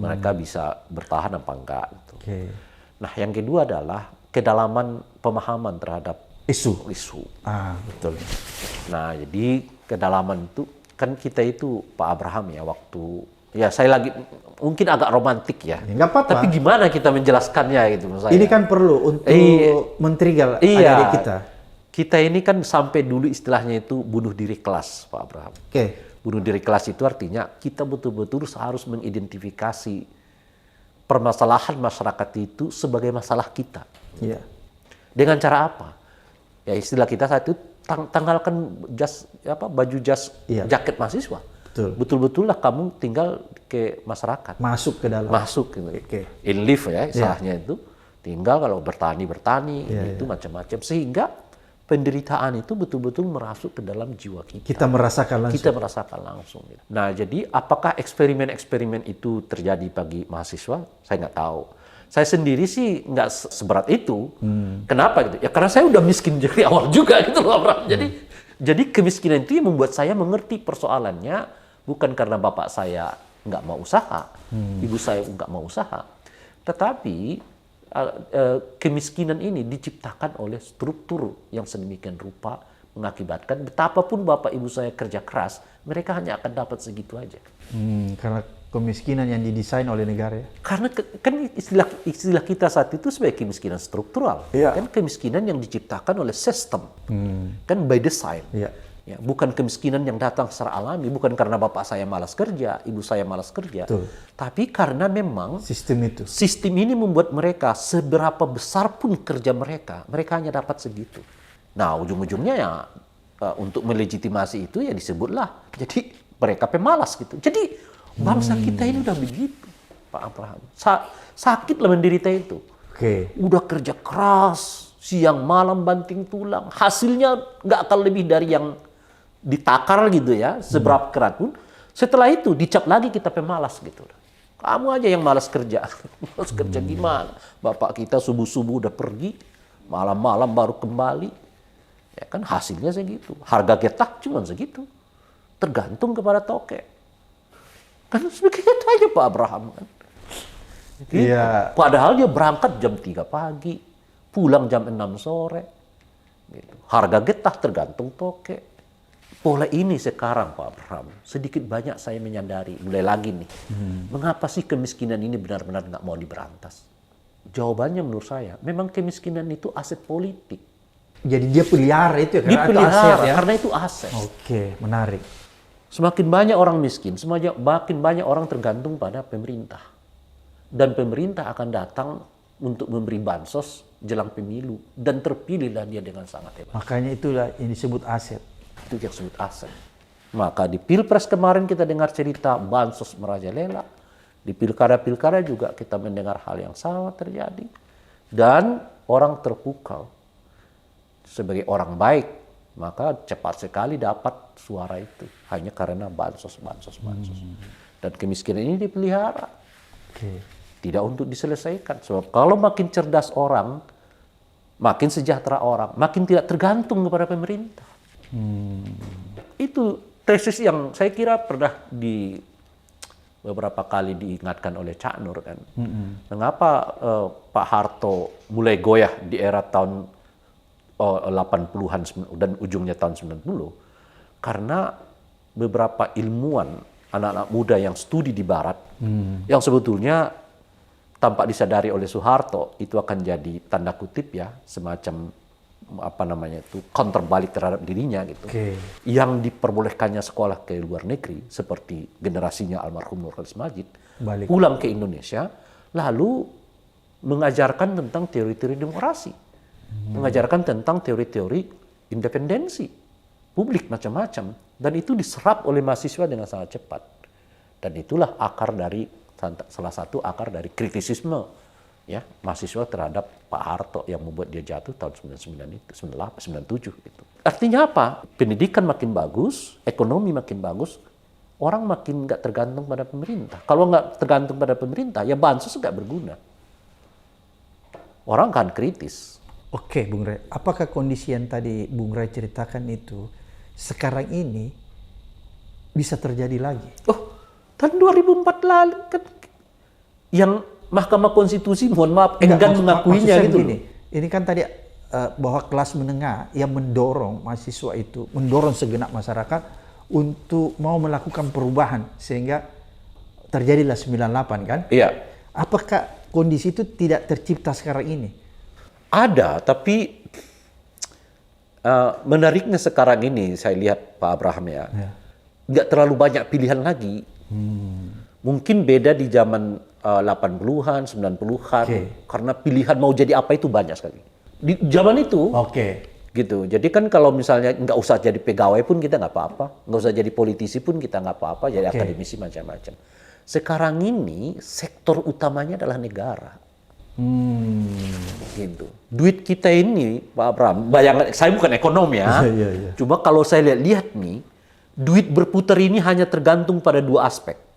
Mereka bisa bertahan apa enggak gitu. Nah, yang kedua adalah kedalaman pemahaman terhadap Isu. Betul. Nah, jadi kedalaman itu kan kita itu Pak Abraham ya waktu ya saya lagi mungkin agak romantik ya. Nggak apa-apa. Tapi gimana kita menjelaskannya gitu menurut saya. Ini kan perlu untuk men-trigger adik-adik kita. Kita ini kan sampai dulu istilahnya itu bunuh diri kelas Pak Abraham. Bunuh diri kelas itu artinya kita betul-betul harus mengidentifikasi permasalahan masyarakat itu sebagai masalah kita. Iya. Dengan cara apa? Ya istilah kita saat itu tanggalkan baju jas jaket mahasiswa. Betul-betullah kamu tinggal ke masyarakat. Masuk ke dalam. Masuk gitu. In live ya istilahnya itu. Tinggal kalau bertani itu macam-macam sehingga penderitaan itu betul-betul merasuk ke dalam jiwa kita. Kita merasakan langsung. Gitu. Nah, jadi apakah eksperimen-eksperimen itu terjadi bagi mahasiswa? Saya nggak tahu. Saya sendiri sih nggak seberat itu. Kenapa gitu? Ya karena saya udah miskin dari awal juga gitu loh, Abraham. Jadi kemiskinan itu yang membuat saya mengerti persoalannya bukan karena bapak saya nggak mau usaha, ibu saya nggak mau usaha, tetapi kemiskinan ini diciptakan oleh struktur yang sedemikian rupa mengakibatkan betapapun bapak ibu saya kerja keras, mereka hanya akan dapat segitu aja. Karena kemiskinan yang didesain oleh negara ya? Karena kan istilah kita saat itu sebagai kemiskinan struktural, kan kemiskinan yang diciptakan oleh sistem, kan by design. Ya, bukan kemiskinan yang datang secara alami, bukan karena bapak saya malas kerja, ibu saya malas kerja, tapi karena memang sistem ini membuat mereka seberapa besar pun kerja mereka hanya dapat segitu. Nah ujung-ujungnya ya untuk melegitimasi itu ya disebutlah, jadi mereka pemalas gitu. Jadi bangsa kita ini udah begitu, Pak Abraham. Sakit lah menderita itu. Udah kerja keras, siang malam banting tulang, hasilnya nggak akan lebih dari yang ditakar gitu ya, seberapa keras pun. Setelah itu dicap lagi kita pemalas gitu. Kamu aja yang malas kerja. Malas kerja gimana? Bapak kita subuh-subuh udah pergi, malam-malam baru kembali. Ya kan hasilnya segitu. Harga getah cuma segitu. Tergantung kepada toke. Kan begitu aja Pak Abraham kan. Gitu. Padahal dia berangkat jam 3 pagi, pulang jam 6 sore. Gitu. Harga getah tergantung toke. Pola ini sekarang Pak Abraham, sedikit banyak saya menyadari, mulai lagi nih, mengapa sih kemiskinan ini benar-benar nggak mau diberantas? Jawabannya menurut saya, memang kemiskinan itu aset politik. Jadi dia pelihara itu ya? Karena itu aset. Oke, menarik. Semakin banyak orang miskin, semakin banyak orang tergantung pada pemerintah. Dan pemerintah akan datang untuk memberi bansos jelang pemilu, dan terpilihlah dia dengan sangat hebat. Makanya itulah yang disebut aset. Itu yang disebut aset. Maka di Pilpres kemarin kita dengar cerita bansos merajalela. Di pilkada-pilkada juga kita mendengar hal yang sama terjadi. Dan orang terpukau sebagai orang baik, maka cepat sekali dapat suara itu. Hanya karena bansos. Dan kemiskinan ini dipelihara. Tidak untuk diselesaikan. Sebab kalau makin cerdas orang, makin sejahtera orang, makin tidak tergantung kepada pemerintah. Itu tesis yang saya kira pernah beberapa kali diingatkan oleh Cak Nur kan. Mengapa Pak Harto mulai goyah di era tahun 80-an dan ujungnya tahun 90? Karena beberapa ilmuwan, anak-anak muda yang studi di Barat, yang sebetulnya tanpa disadari oleh Soeharto, itu akan jadi tanda kutip ya, semacam apa namanya itu counter balik terhadap dirinya gitu. Yang diperbolehkannya sekolah ke luar negeri seperti generasinya almarhum Nurholis Majid pulang ke Indonesia lalu mengajarkan tentang teori-teori demokrasi, mengajarkan tentang teori-teori independensi publik macam-macam, dan itu diserap oleh mahasiswa dengan sangat cepat, dan itulah salah satu akar dari kritisisme ya mahasiswa terhadap Pak Harto yang membuat dia jatuh tahun 99 itu, 98, 97 itu. Artinya apa? Pendidikan makin bagus, ekonomi makin bagus, orang makin nggak tergantung pada pemerintah. Kalau nggak tergantung pada pemerintah, ya bansos nggak berguna. Orang kan kritis. Oke, Bung Ray. Apakah kondisi yang tadi Bung Ray ceritakan itu sekarang ini bisa terjadi lagi? Oh, tahun 2004 lalu kan yang Mahkamah Konstitusi, mohon maaf, enggan mengakuinya gitu. Gini, ini kan tadi bahwa kelas menengah yang mendorong mahasiswa itu, mendorong segenap masyarakat untuk mau melakukan perubahan sehingga terjadilah 98 kan? Iya. Apakah kondisi itu tidak tercipta sekarang ini? Ada, tapi menariknya sekarang ini saya lihat Pak Abraham ya, nggak terlalu banyak pilihan lagi. Mungkin beda di zaman 80-an, 90-an, karena pilihan mau jadi apa itu banyak sekali. Di zaman itu, gitu. Jadi kan kalau misalnya nggak usah jadi pegawai pun kita nggak apa-apa, nggak usah jadi politisi pun kita nggak apa-apa, jadi akademisi macam-macam. Sekarang ini sektor utamanya adalah negara. Gitu. Duit kita ini, Pak Abraham, bayangan saya bukan ekonom ya. Cuma kalau saya lihat nih, duit berputar ini hanya tergantung pada dua aspek.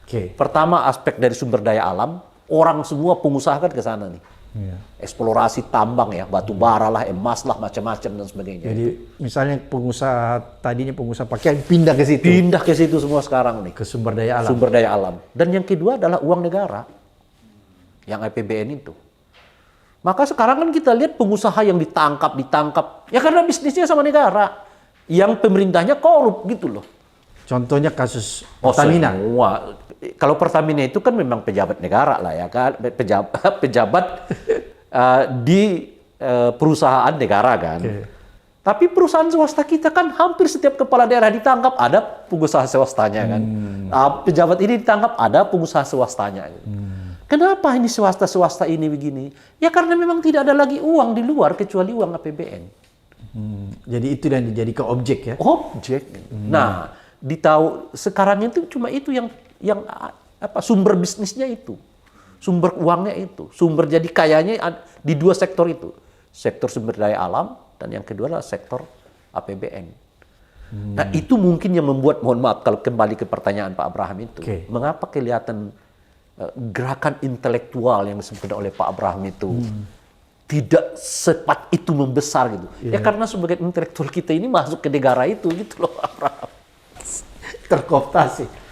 Pertama aspek dari sumber daya alam, orang semua pengusaha kan ke sana nih. Eksplorasi tambang ya, batu bara lah, emas lah, macam-macam dan sebagainya. Jadi misalnya tadinya pengusaha pakaian pindah ke situ. Pindah ke situ semua sekarang nih. Ke sumber daya alam. Sumber daya alam. Dan yang kedua adalah uang negara. Yang APBN itu. Maka sekarang kan kita lihat pengusaha yang ditangkap. Ya karena bisnisnya sama negara. Yang pemerintahnya korup gitu loh. Contohnya kasus Pertamina. Semua. Kalau Pertamina itu kan memang pejabat negara lah ya kan, pejabat di perusahaan negara kan. Tapi perusahaan swasta kita kan hampir setiap kepala daerah ditangkap ada pengusaha swastanya kan. Pejabat ini ditangkap ada pengusaha swastanya. Kenapa ini swasta ini begini? Ya karena memang tidak ada lagi uang di luar kecuali uang APBN. Jadi itu yang dijadikan objek ya? Objek. Nah, sekarang itu cuma itu yang sumber bisnisnya itu, sumber uangnya itu, sumber jadi kayanya di dua sektor itu, sektor sumber daya alam dan yang kedua adalah sektor APBN. Nah itu mungkin yang membuat, mohon maaf kalau kembali ke pertanyaan Pak Abraham itu, mengapa kelihatan gerakan intelektual yang disebut oleh Pak Abraham itu tidak cepat itu membesar gitu? Ya karena sebagai intelektual kita ini masuk ke negara itu gitu loh Pak Abraham. Terkooptasi.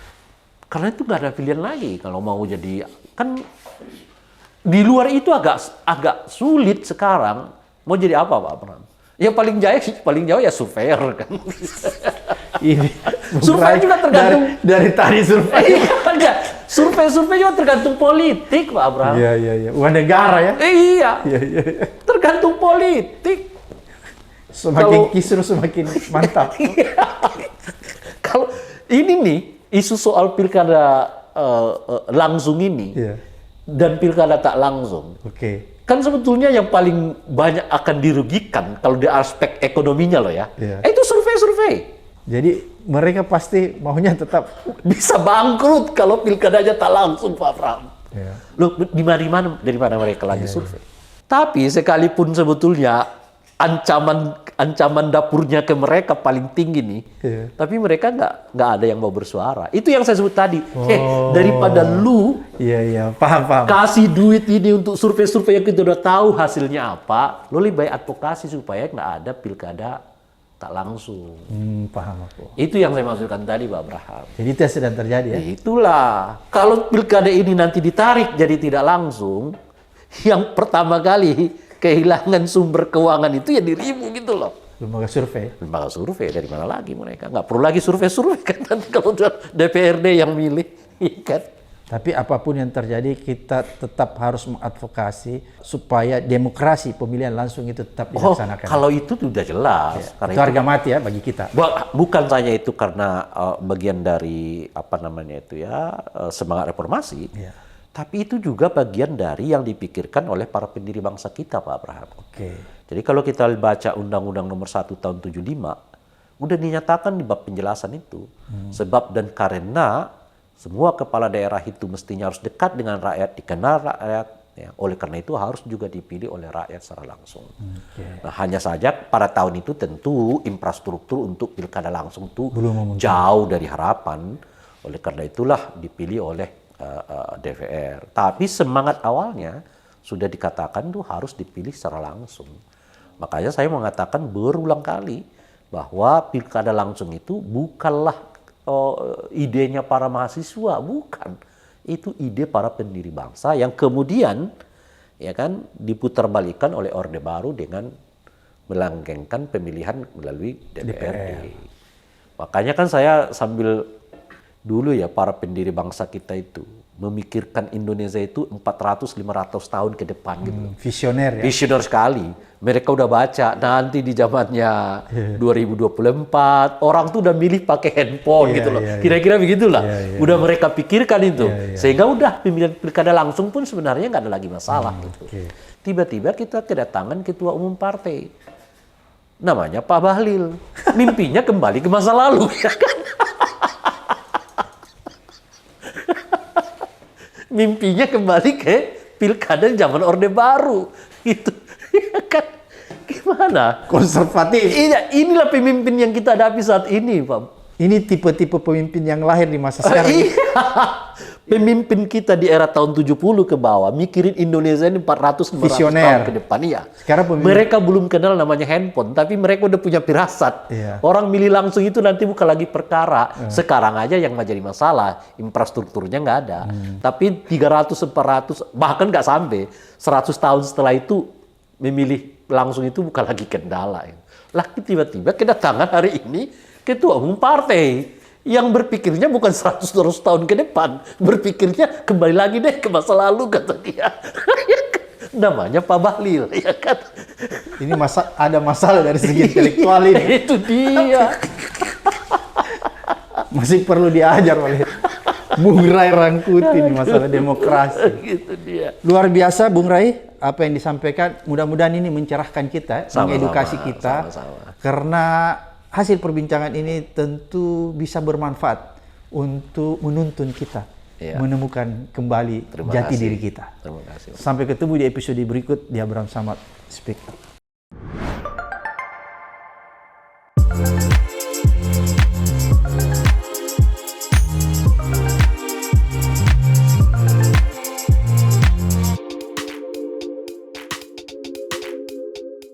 Karena itu nggak ada pilihan lagi kalau mau jadi, kan di luar itu agak sulit sekarang mau jadi apa Pak Abraham? Ya paling jauh ya surveyor kan. Ini survei juga tergantung dari tadi survei. Survei juga tergantung politik Pak Abraham. Iya. Uang negara ya. Iya. Tergantung politik. Semakin kisruh semakin mantap. Kalau ini nih isu soal pilkada langsung ini dan pilkada tak langsung, kan sebetulnya yang paling banyak akan dirugikan kalau di aspek ekonominya loh ya, itu survei. Jadi mereka pasti maunya tetap bisa bangkrut kalau pilkadanya tak langsung Pak Pram. Loh dari mana mereka lagi survei? Tapi sekalipun sebetulnya ancaman dapurnya ke mereka paling tinggi nih, tapi mereka nggak ada yang mau bersuara. Itu yang saya sebut tadi. Daripada lu paham. kasih duit ini untuk survei yang kita udah tahu hasilnya apa, lu lebih baik advokasi supaya nggak ada pilkada tak langsung. Paham aku. Itu yang saya maksudkan tadi, Pak Abraham. Jadi itu yang sedang terjadi ya? Itulah, kalau pilkada ini nanti ditarik jadi tidak langsung, yang pertama kali kehilangan sumber keuangan itu ya dirimu gitu loh. Lembaga survei. Lembaga survei dari mana lagi mereka? Nggak perlu lagi survei kan nanti kalau DPRD yang milih, iya kan? Tapi apapun yang terjadi kita tetap harus mengadvokasi supaya demokrasi pemilihan langsung itu tetap dilaksanakan. Kalau itu sudah jelas. Ya, Karena itu harga mati ya bagi kita. Bukan saja itu karena bagian dari apa namanya itu ya semangat reformasi, Ya. tapi itu juga bagian dari yang dipikirkan oleh para pendiri bangsa kita, Pak Abraham. Oke. Jadi kalau kita baca Undang-Undang Nomor 1 Tahun 75, udah dinyatakan di bab penjelasan itu, sebab dan karena semua kepala daerah itu mestinya harus dekat dengan rakyat, dikenal rakyat. Ya, oleh karena itu harus juga dipilih oleh rakyat secara langsung. Nah, hanya saja pada tahun itu tentu infrastruktur untuk pilkada langsung itu jauh dari harapan. Oleh karena itulah dipilih oleh DPR. Tapi semangat awalnya sudah dikatakan tuh harus dipilih secara langsung. Makanya saya mengatakan berulang kali bahwa pilkada langsung itu bukanlah idenya para mahasiswa, bukan. Itu ide para pendiri bangsa yang kemudian ya kan diputarbalikkan oleh Orde Baru dengan melanggengkan pemilihan melalui DPRD. Makanya kan saya sambil dulu ya para pendiri bangsa kita itu memikirkan Indonesia itu 400-500 tahun ke depan gitu. Visioner ya. Visioner sekali. Mereka udah baca nanti di zamannya 2024 orang tuh udah milih pakai handphone gitu loh. Kira-kira begitulah. Udah mereka pikirkan itu. Sehingga udah pemilihan pilkada langsung pun sebenarnya nggak ada lagi masalah gitu. Tiba-tiba kita kedatangan ketua umum partai. Namanya Pak Bahlil. Mimpinya kembali ke masa lalu ya kan. Mimpinya kembali ke pilkada zaman Orde Baru gitu. Ya kan? Gimana? Konservatif. Iya, inilah pemimpin yang kita hadapi saat ini, Pak. Ini tipe-tipe pemimpin yang lahir di masa sekarang. Iya. Pemimpin kita di era tahun 70 ke bawah mikirin Indonesia ini 400-500 tahun ke depan ya. Sekarang mereka belum kenal namanya handphone, tapi mereka udah punya firasat. Orang milih langsung itu nanti bukan lagi perkara. Sekarang aja yang menjadi masalah, infrastrukturnya nggak ada. Tapi 300-400 bahkan nggak sampai 100 tahun setelah itu memilih langsung itu bukan lagi kendala. Lagi tiba-tiba kedatangan hari ini ketua umum partai yang berpikirnya bukan 100 tahun ke depan, berpikirnya kembali lagi deh ke masa lalu kata dia. Namanya Pak Bahlil, ya kan? Ini ada masalah dari segi intelektual ini. Itu dia. Masih perlu diajar oleh Bung Rai Rangkuti nih masalah demokrasi. Gitu dia. Luar biasa Bung Rai, apa yang disampaikan. Mudah-mudahan ini mencerahkan kita, mengedukasi kita. Karena hasil perbincangan ini tentu bisa bermanfaat untuk menuntun kita menemukan kembali jati diri kita. Terima kasih. Sampai ketemu di episode berikut di Abraham Samad Speak Up.